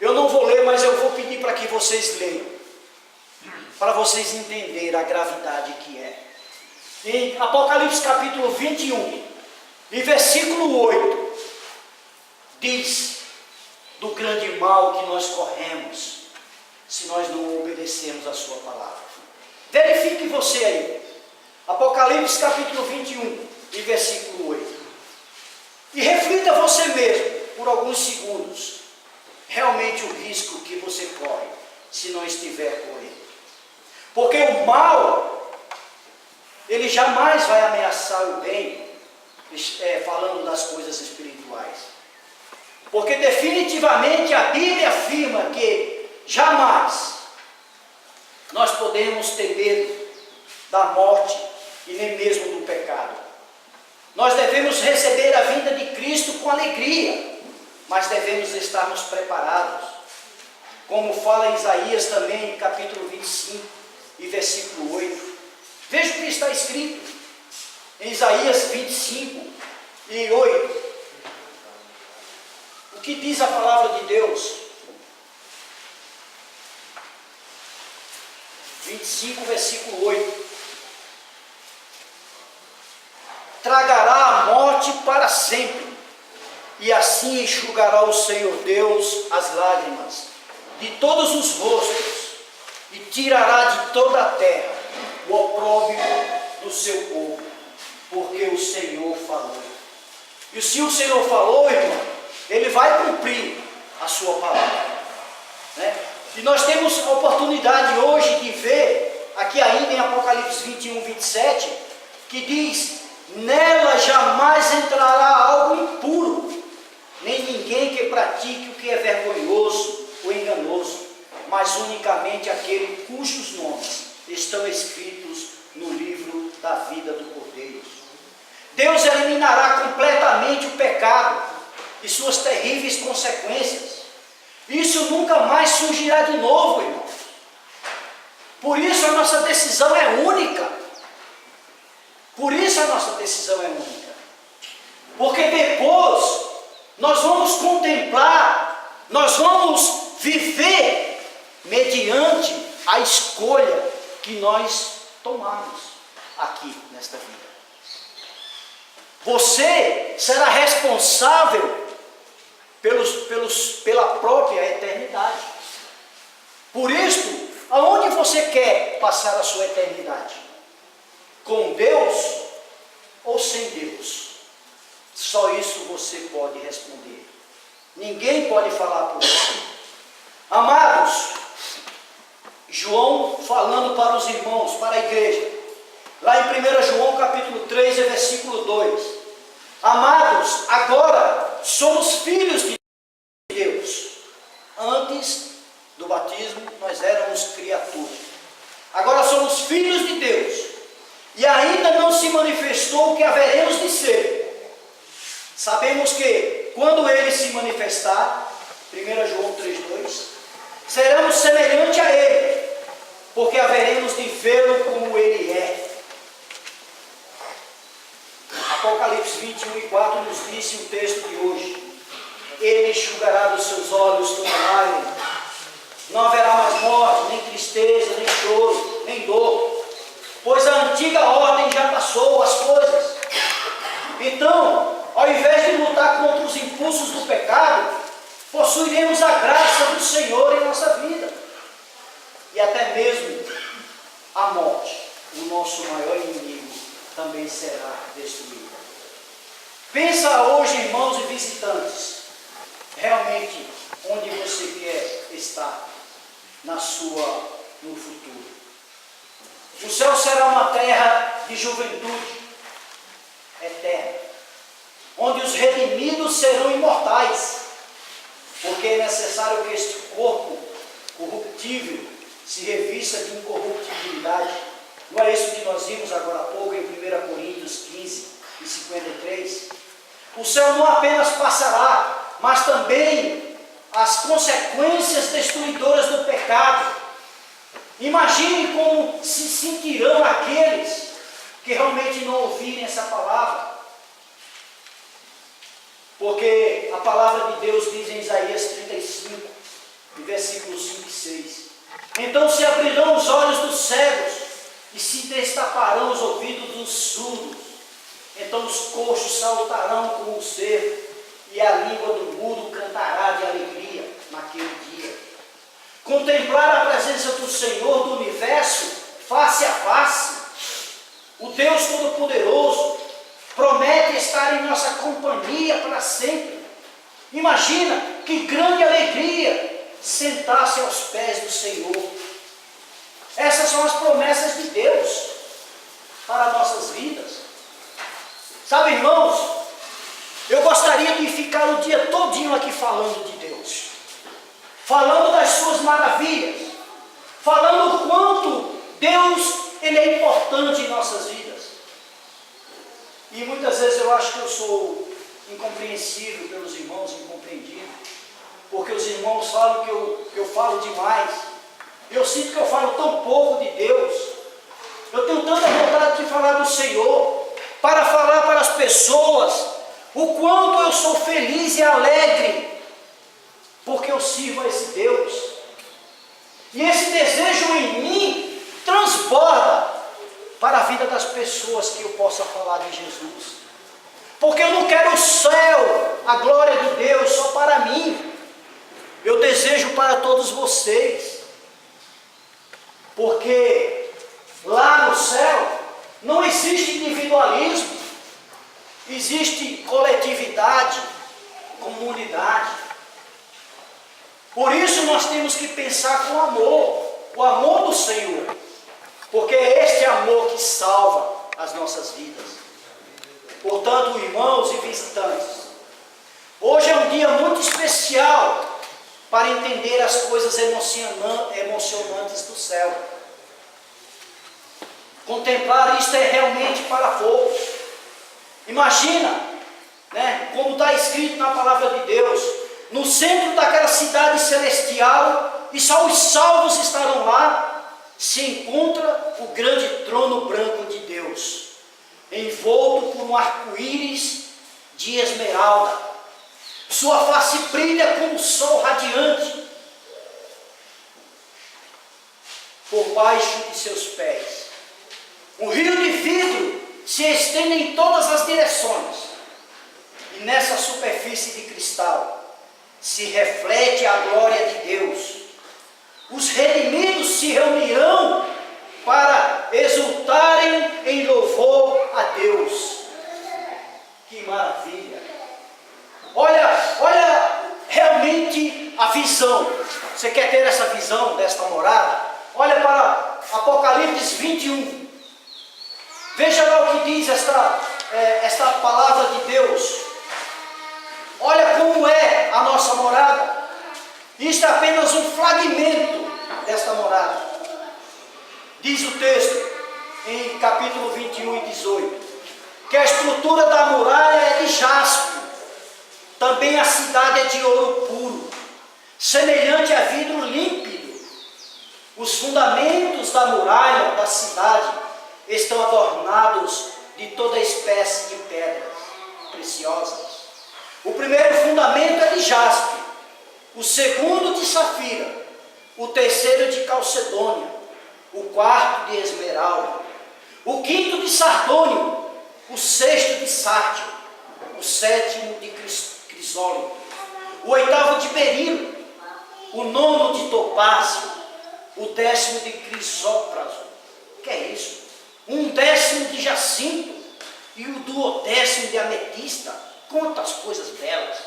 eu não vou ler, mas eu vou pedir para que vocês leiam, para vocês entenderem a gravidade que é. Em Apocalipse capítulo 21, e versículo 8, diz do grande mal que nós corremos, se nós não obedecermos a sua palavra. Verifique você aí, Apocalipse capítulo 21, e versículo 8. E reflita você mesmo, por alguns segundos, realmente o risco que você corre, se não estiver com Ele. Porque o mal, ele jamais vai ameaçar o bem, falando das coisas espirituais. Porque definitivamente a Bíblia afirma que jamais nós podemos ter medo da morte e nem mesmo do pecado. Nós devemos receber a vinda de Cristo com alegria, mas devemos estarmos preparados. Como fala em Isaías também, capítulo 25 e versículo 8. Veja o que está escrito em Isaías 25 e 8. O que diz a palavra de Deus? 25, versículo 8. Tragará a morte para sempre, e assim enxugará o Senhor Deus as lágrimas de todos os rostos, e tirará de toda a terra o opróbrio do seu povo, porque o Senhor falou. E se o Senhor falou, irmão, Ele vai cumprir a sua palavra, né? E nós temos a oportunidade hoje de ver, aqui ainda em Apocalipse 21, 27, que diz: nela jamais entrará algo impuro, nem ninguém que pratique o que é vergonhoso ou enganoso, mas unicamente aquele cujos nomes estão escritos no livro da vida do Cordeiro. Deus eliminará completamente o pecado e suas terríveis consequências. Isso nunca mais surgirá de novo, irmãos. Por isso a nossa decisão é única. Por isso a nossa decisão é única. Porque depois nós vamos contemplar, nós vamos viver mediante a escolha que nós tomamos aqui nesta vida. Você será responsável pela própria eternidade. Por isso, aonde você quer passar a sua eternidade? Com Deus ou sem Deus? Só isso você pode responder. Ninguém pode falar por você. Amados, João falando para os irmãos, para a igreja, lá em 1 João capítulo 3, versículo 2. Amados, agora somos filhos de Deus. Antes do batismo nós éramos criaturas. Agora somos filhos de Deus. E ainda não se manifestou o que haveremos de ser. Sabemos que quando Ele se manifestar, 1 João 3,2, seremos semelhantes a Ele, porque haveremos de vê-lo como Ele é. Apocalipse 21:4 nos disse o texto de hoje: Ele enxugará dos seus olhos toda lágrima. Não haverá mais morte, nem tristeza, nem choro, nem dor, pois a antiga ordem já passou as coisas. Então, ao invés de lutar contra os impulsos do pecado, possuiremos a graça do Senhor em nossa vida. E até mesmo a morte, o nosso maior inimigo, também será destruída. Pensa hoje, irmãos e visitantes, realmente onde você quer estar no futuro. O céu será uma terra de juventude eterna, onde os redimidos serão imortais, porque é necessário que este corpo corruptível se revista de incorruptibilidade. Não é isso que nós vimos agora há pouco em 1 Coríntios 15:53? O céu não apenas passará, mas também as consequências destruidoras do pecado. Imagine como se sentirão aqueles que realmente não ouvirem essa palavra. Porque a palavra de Deus diz em Isaías 35, versículos 5 e 6. Então se abrirão os olhos dos cegos e se destaparão os ouvidos dos surdos. Então os coxos saltarão como um cervo, e a língua do mudo cantará de alegria naquele dia. Contemplar a presença do Senhor do universo face a face, o Deus Todo-Poderoso, promete estar em nossa companhia para sempre. Imagina que grande alegria sentar-se aos pés do Senhor. Essas são as promessas de Deus para nossas vidas. Sabe, irmãos, eu gostaria de ficar o dia todinho aqui falando de Deus, falando das suas maravilhas, falando o quanto Deus Ele é importante em nossas vidas. E muitas vezes eu acho que eu sou incompreensível pelos irmãos, incompreendido, porque os irmãos falam que eu falo demais. Eu sinto que eu falo tão pouco de Deus. Eu tenho tanta vontade de falar do Senhor, para falar para as pessoas o quanto eu sou feliz e alegre, porque eu sirvo a esse Deus. E esse desejo em mim transborda para a vida das pessoas, que eu possa falar de Jesus. Porque eu não quero o céu, a glória de Deus só para mim. Eu desejo para todos vocês. Porque lá no Não existe individualismo, existe coletividade, comunidade. Por isso nós temos que pensar com amor, o amor do Senhor, porque é este amor que salva as nossas vidas. Portanto, irmãos e visitantes, hoje é um dia muito especial para entender as coisas emocionantes do céu. Contemplar isto é realmente para poucos. Imagina, como está escrito na palavra de Deus, no centro daquela cidade celestial, e só os salvos estarão lá, se encontra o grande trono branco de Deus, envolto por um arco-íris de esmeralda. Sua face brilha como o sol radiante por baixo de seus pés. Um rio de vidro se estende em todas as direções, e nessa superfície de cristal se reflete a glória de Deus. Os redimidos se reunirão para exultarem em louvor a Deus. Que maravilha! Olha realmente a visão. Você quer ter essa visão desta morada? Olha para Apocalipse 21. Veja lá o que diz esta palavra de Deus. Olha como é a nossa morada. Isto é apenas um fragmento desta morada. Diz o texto, em capítulo 21 e 18, que a estrutura da muralha é de jaspe, também a cidade é de ouro puro, semelhante a vidro límpido. Os fundamentos da muralha da cidade estão adornados de toda espécie de pedras preciosas. O primeiro fundamento é de jaspe, o segundo de safira, o terceiro de calcedônia, o quarto de esmeralda, o quinto de sardônio, o sexto de sárdio, o sétimo de crisólito, o oitavo de berilo, o nono de topázio, o décimo de crisópraso. Que é isso? Um décimo de jacinto e o duodécimo de ametista. Quantas coisas belas!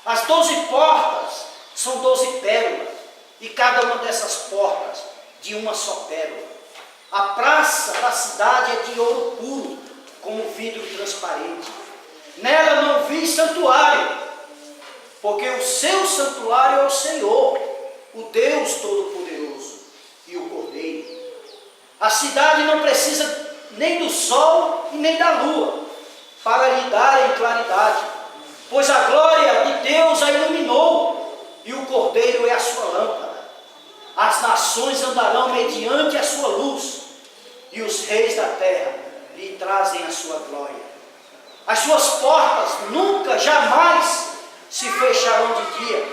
As 12 portas são 12 pérolas, e cada uma dessas portas de uma só pérola. A praça da cidade é de ouro puro, como vidro transparente. Nela não vi santuário, porque o seu santuário é o Senhor, o Deus Todo-Poderoso e o Cordeiro. A cidade não precisa nem do sol e nem da lua para lhe darem claridade, pois a glória de Deus a iluminou, e o Cordeiro é a sua lâmpada. As nações andarão mediante a sua luz, e os reis da terra lhe trazem a sua glória. As suas portas nunca, jamais se fecharão de dia,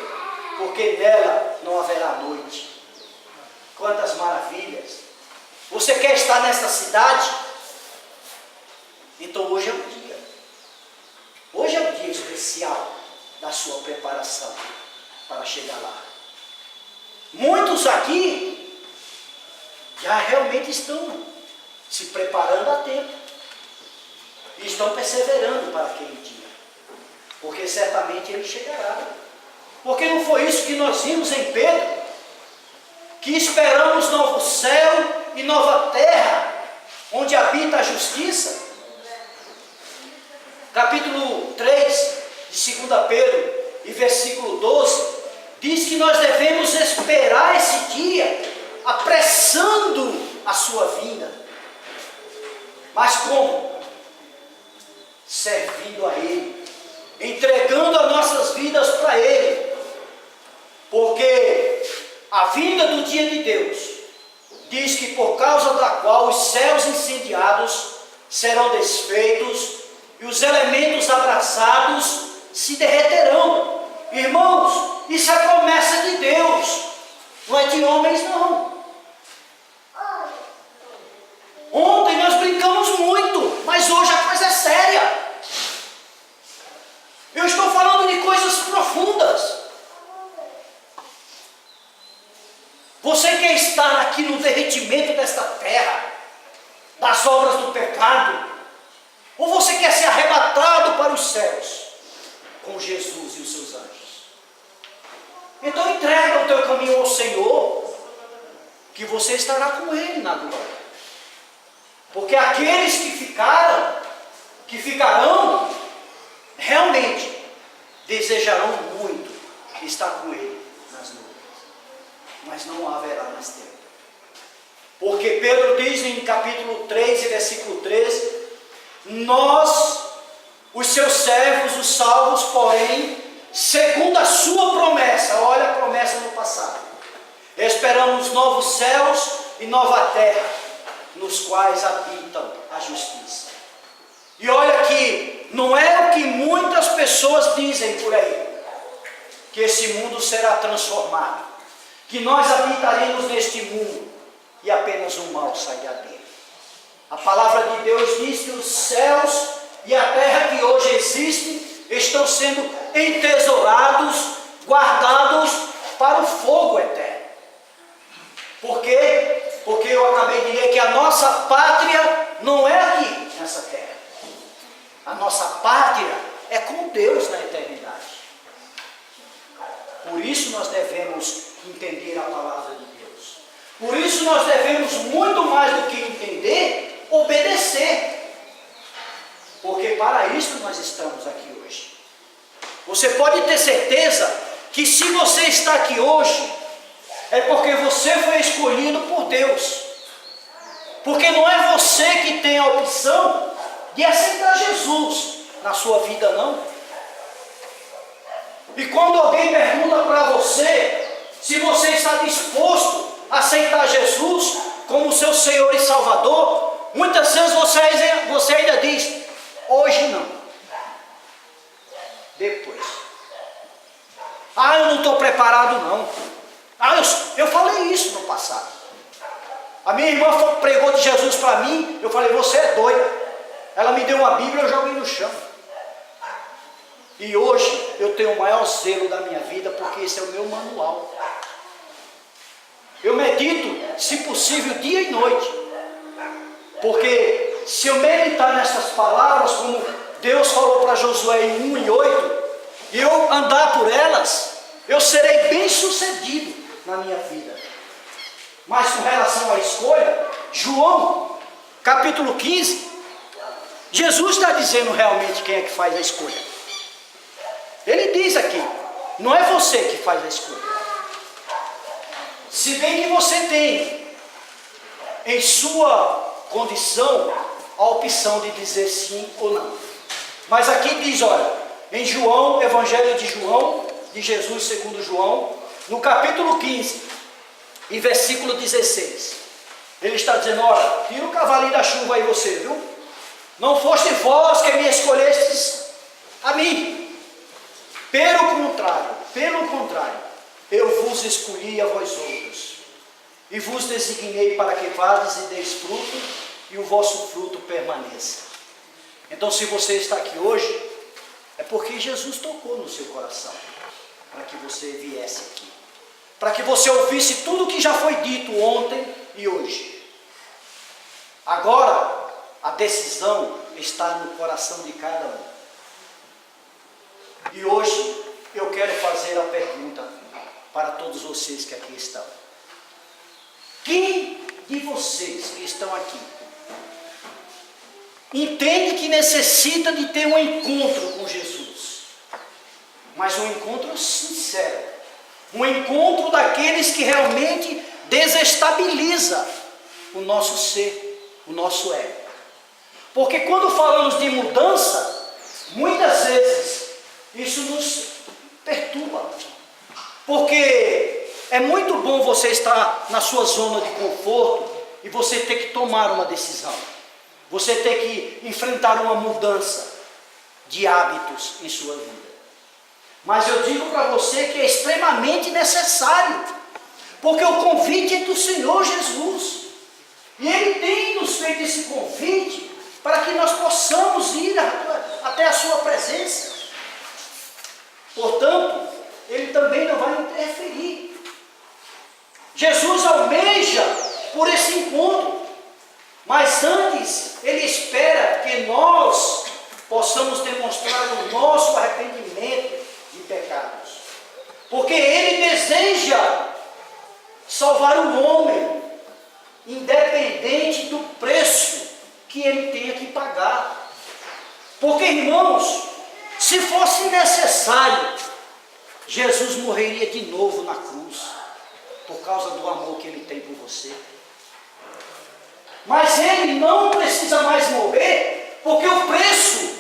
porque nela não haverá noite. Quantas maravilhas! Você quer estar nessa cidade? Então hoje é o dia. Hoje é um dia especial da sua preparação para chegar lá. Muitos aqui já realmente estão se preparando a tempo e estão perseverando para aquele dia, porque certamente ele chegará. Porque não foi isso que nós vimos em Pedro, que esperamos novo céu e nova terra, onde habita a justiça? Capítulo 3 de 2 Pedro e versículo 12 diz que nós devemos esperar esse dia, apressando a sua vinda. Mas como? Servindo a Ele, entregando as nossas vidas para Ele, porque a vinda do dia de Deus diz que por causa da qual os céus incendiados serão desfeitos e os elementos abrasados se derreterão. Irmãos, isso é promessa de Deus, não é de homens não. Ontem nós brincamos muito, mas hoje a coisa é séria. Eu estou falando de coisas profundas. Você quer estar aqui no derretimento desta terra, das obras do pecado? Ou você quer ser arrebatado para os céus com Jesus e os seus anjos? Então entrega o teu caminho ao Senhor, que você estará com Ele na glória. Porque aqueles que ficarão, realmente desejarão muito estar com Ele nas nuvens. Mas não haverá mais tempo. Porque Pedro diz em capítulo 3 e versículo 13, nós, os seus servos, os salvos, porém, segundo a sua promessa, olha a promessa no passado, esperamos novos céus e nova terra, nos quais habitam a justiça. E olha que não é o que muitas pessoas dizem por aí, que esse mundo será transformado, que nós habitaremos neste mundo e apenas o mal sairá dele. A palavra de Deus diz que os céus e a terra que hoje existem estão sendo entesourados, guardados para o fogo eterno. Por quê? Porque eu acabei de ler que a nossa pátria não é aqui, nessa terra. A nossa pátria é com Deus na eternidade. Por isso nós devemos entender a palavra de Deus. Por isso nós devemos, muito mais do que entender, obedecer. Porque para isso nós estamos aqui hoje. Você pode ter certeza que se você está aqui hoje, é porque você foi escolhido por Deus. Porque não é você que tem a opção de aceitar Jesus na sua vida, não. E quando alguém pergunta para você se você está disposto a aceitar Jesus como seu Senhor e Salvador, muitas vezes você ainda diz, hoje não, depois. Ah, eu não estou preparado não. Ah, eu falei isso no passado. A minha irmã pregou de Jesus para mim, eu falei, você é doida. Ela me deu uma Bíblia, eu joguei no chão. E hoje eu tenho o maior zelo da minha vida, porque esse é o meu manual. Eu medito, se possível, dia e noite. Porque se eu meditar nessas palavras, como Deus falou para Josué em 1 e 8, e eu andar por elas, eu serei bem sucedido na minha vida. Mas com relação à escolha, João, capítulo 15, Jesus está dizendo realmente quem é que faz a escolha. Ele diz aqui, não é você que faz a escolha. Se bem que você tem em sua condição a opção de dizer sim ou não. Mas aqui diz, olha, em João, Evangelho de João, de Jesus segundo João, no capítulo 15 e versículo 16, ele está dizendo, olha, tira o cavalinho da chuva aí você, viu? Não foste vós que me escolhestes a mim. Pelo contrário, eu vos escolhi a vós outros, e vos designei para que vades e deis fruto, e o vosso fruto permaneça. Então, se você está aqui hoje, é porque Jesus tocou no seu coração, para que você viesse aqui, para que você ouvisse tudo que já foi dito ontem e hoje. Agora, a decisão está no coração de cada um. E hoje eu quero fazer a pergunta para todos vocês que aqui estão. Quem de vocês que estão aqui entende que necessita de ter um encontro com Jesus? Mas um encontro sincero. Um encontro daqueles que realmente desestabiliza o nosso ser, o nosso ego. Porque quando falamos de mudança, muitas vezes isso nos perturba. Porque é muito bom você estar na sua zona de conforto e você ter que tomar uma decisão. Você ter que enfrentar uma mudança de hábitos em sua vida. Mas eu digo para você que é extremamente necessário. Porque o convite é do Senhor Jesus. E Ele tem nos feito esse convite para que nós possamos ir até a sua presença. Portanto, Ele também não vai interferir. Jesus almeja por esse encontro. Mas antes, Ele espera que nós possamos demonstrar o nosso arrependimento de pecados. Porque Ele deseja salvar o homem, independente do preço que ele tenha que pagar. Porque, irmãos, se fosse necessário, Jesus morreria de novo na cruz, por causa do amor que Ele tem por você. Mas Ele não precisa mais morrer, porque o preço,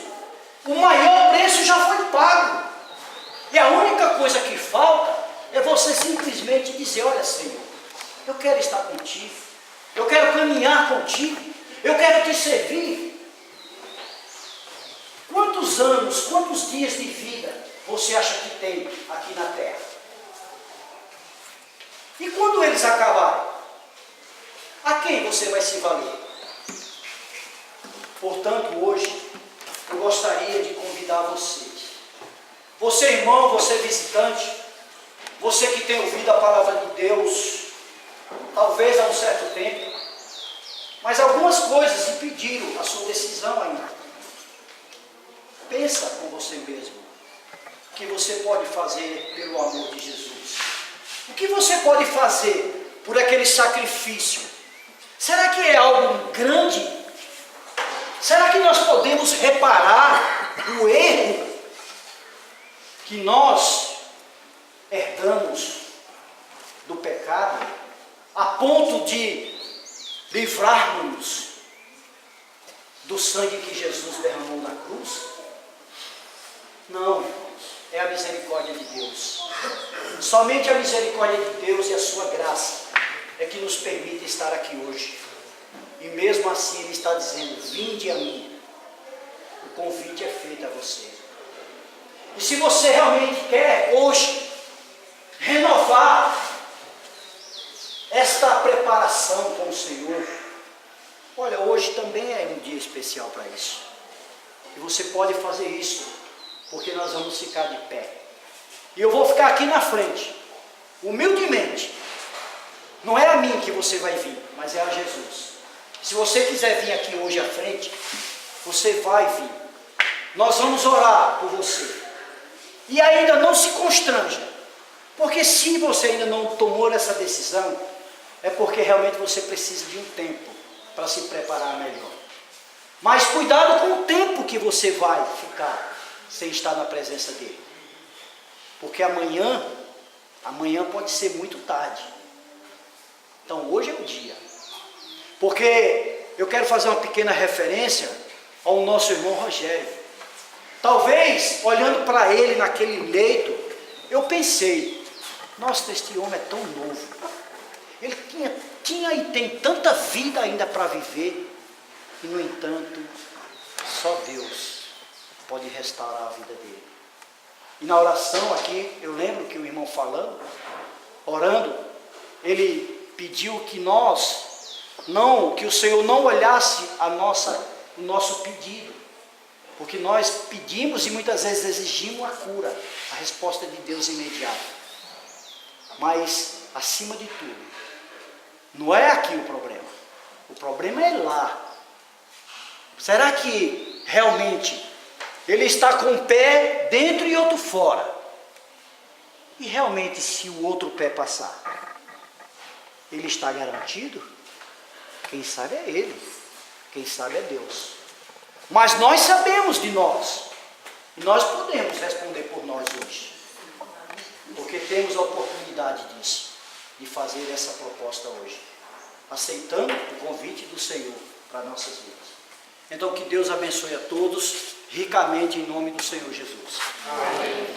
o maior preço já foi pago. E a única coisa que falta é você simplesmente dizer: olha, Senhor, eu quero estar contigo, eu quero caminhar contigo, eu quero te servir. Quantos anos, quantos dias de vida você acha que tem aqui na terra? E quando eles acabarem, a quem você vai se valer? Portanto, hoje, eu gostaria de convidar você, irmão, você visitante, você que tem ouvido a palavra de Deus, talvez há um certo tempo, mas algumas coisas impediram a sua decisão ainda. Pensa com você mesmo, o que você pode fazer pelo amor de Jesus? O que você pode fazer por aquele sacrifício? Será que é algo grande? Será que nós podemos reparar o erro que nós herdamos do pecado, a ponto de livrarmos do sangue que Jesus derramou na cruz? Não, irmãos, é a misericórdia de Deus. Somente a misericórdia de Deus e a sua graça é que nos permite estar aqui hoje. E mesmo assim Ele está dizendo: vinde a mim. O convite é feito a você. E se você realmente quer hoje renovar esta preparação com o Senhor, olha, hoje também é um dia especial para isso. E você pode fazer isso, porque nós vamos ficar de pé. E eu vou ficar aqui na frente, humildemente. Não é a mim que você vai vir, mas é a Jesus. Se você quiser vir aqui hoje à frente, você vai vir. Nós vamos orar por você. E ainda não se constranja, porque se você ainda não tomou essa decisão, é porque realmente você precisa de um tempo para se preparar melhor. Mas cuidado com o tempo que você vai ficar sem estar na presença dele. Porque amanhã pode ser muito tarde. Então hoje é o dia. Porque eu quero fazer uma pequena referência ao nosso irmão Rogério. Talvez, olhando para ele naquele leito, eu pensei: nossa, este homem é tão novo. Ele tinha e tem tanta vida ainda para viver. E no entanto, só Deus pode restaurar a vida dele. E na oração aqui, eu lembro que o irmão falando, orando, ele pediu que que o Senhor não olhasse o nosso pedido, porque nós pedimos e muitas vezes exigimos a cura, a resposta de Deus imediata. Mas, acima de tudo, não é aqui o problema é lá. Será que realmente ele está com um pé dentro e outro fora? E realmente, se o outro pé passar, ele está garantido? Quem sabe é ele, quem sabe é Deus. Mas nós sabemos de nós, e nós podemos responder por nós hoje, porque temos a oportunidade disso, de fazer essa proposta hoje, aceitando o convite do Senhor para nossas vidas. Então, que Deus abençoe a todos ricamente em nome do Senhor Jesus. Amém.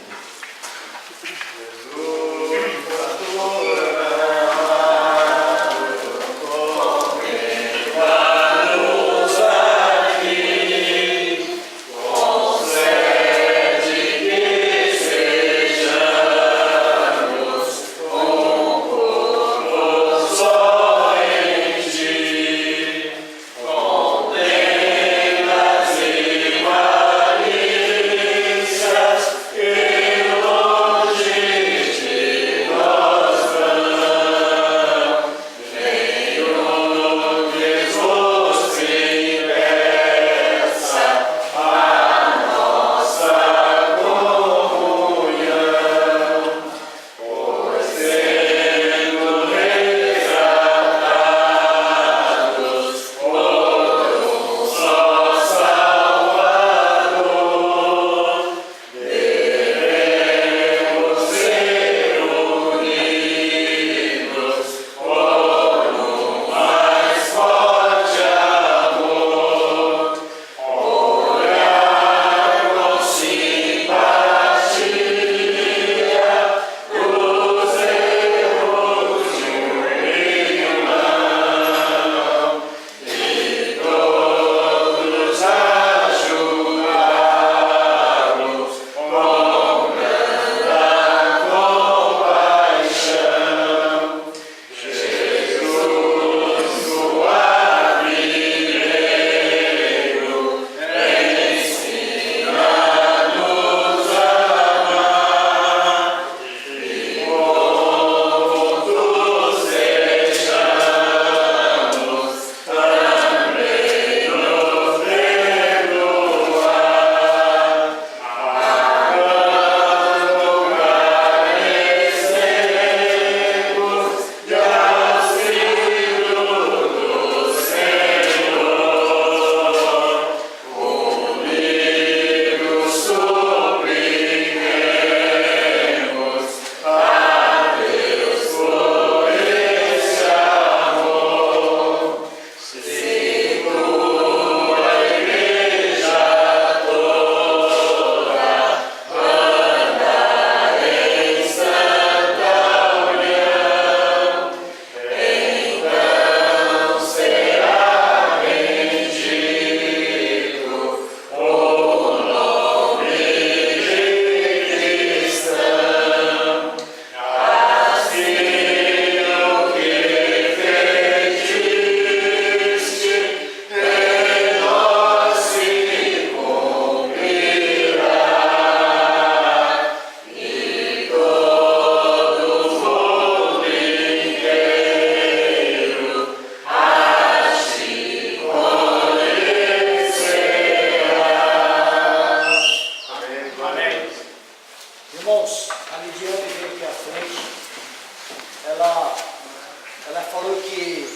que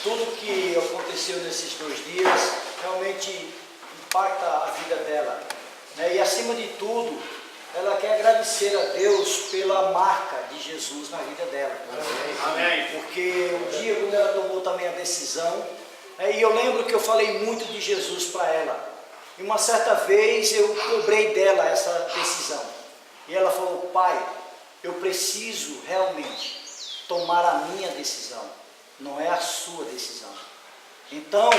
tudo que aconteceu nesses 2 dias realmente impacta a vida dela, né? E acima de tudo, ela quer agradecer a Deus pela marca de Jesus na vida dela. Amém. Porque o dia quando ela tomou também a decisão, e eu lembro que eu falei muito de Jesus para ela. E uma certa vez eu cobrei dela essa decisão. E ela falou: pai, eu preciso realmente tomar a minha decisão, não é a sua decisão. Então,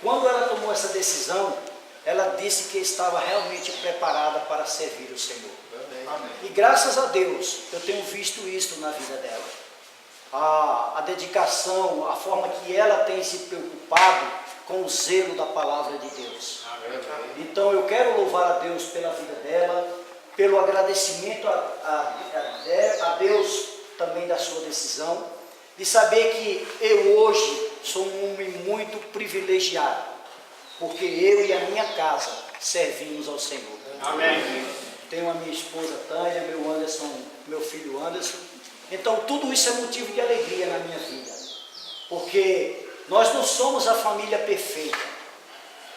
quando ela tomou essa decisão, ela disse que estava realmente preparada para servir o Senhor. Amém. E graças a Deus, eu tenho visto isso na vida dela. A dedicação, a forma que ela tem se preocupado com o zelo da palavra de Deus. Então eu quero louvar a Deus pela vida dela, pelo agradecimento a Deus também da sua decisão, de saber que eu hoje sou um homem muito privilegiado, porque eu e a minha casa servimos ao Senhor. Amém. Tenho a minha esposa Tânia, meu filho Anderson. Então tudo isso é motivo de alegria na minha vida, porque nós não somos a família perfeita,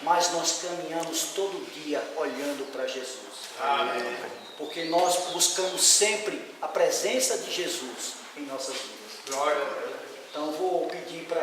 mas nós caminhamos todo dia olhando para Jesus. Amém. Porque nós buscamos sempre a presença de Jesus em nossas vidas. Glória a Deus. Então vou pedir para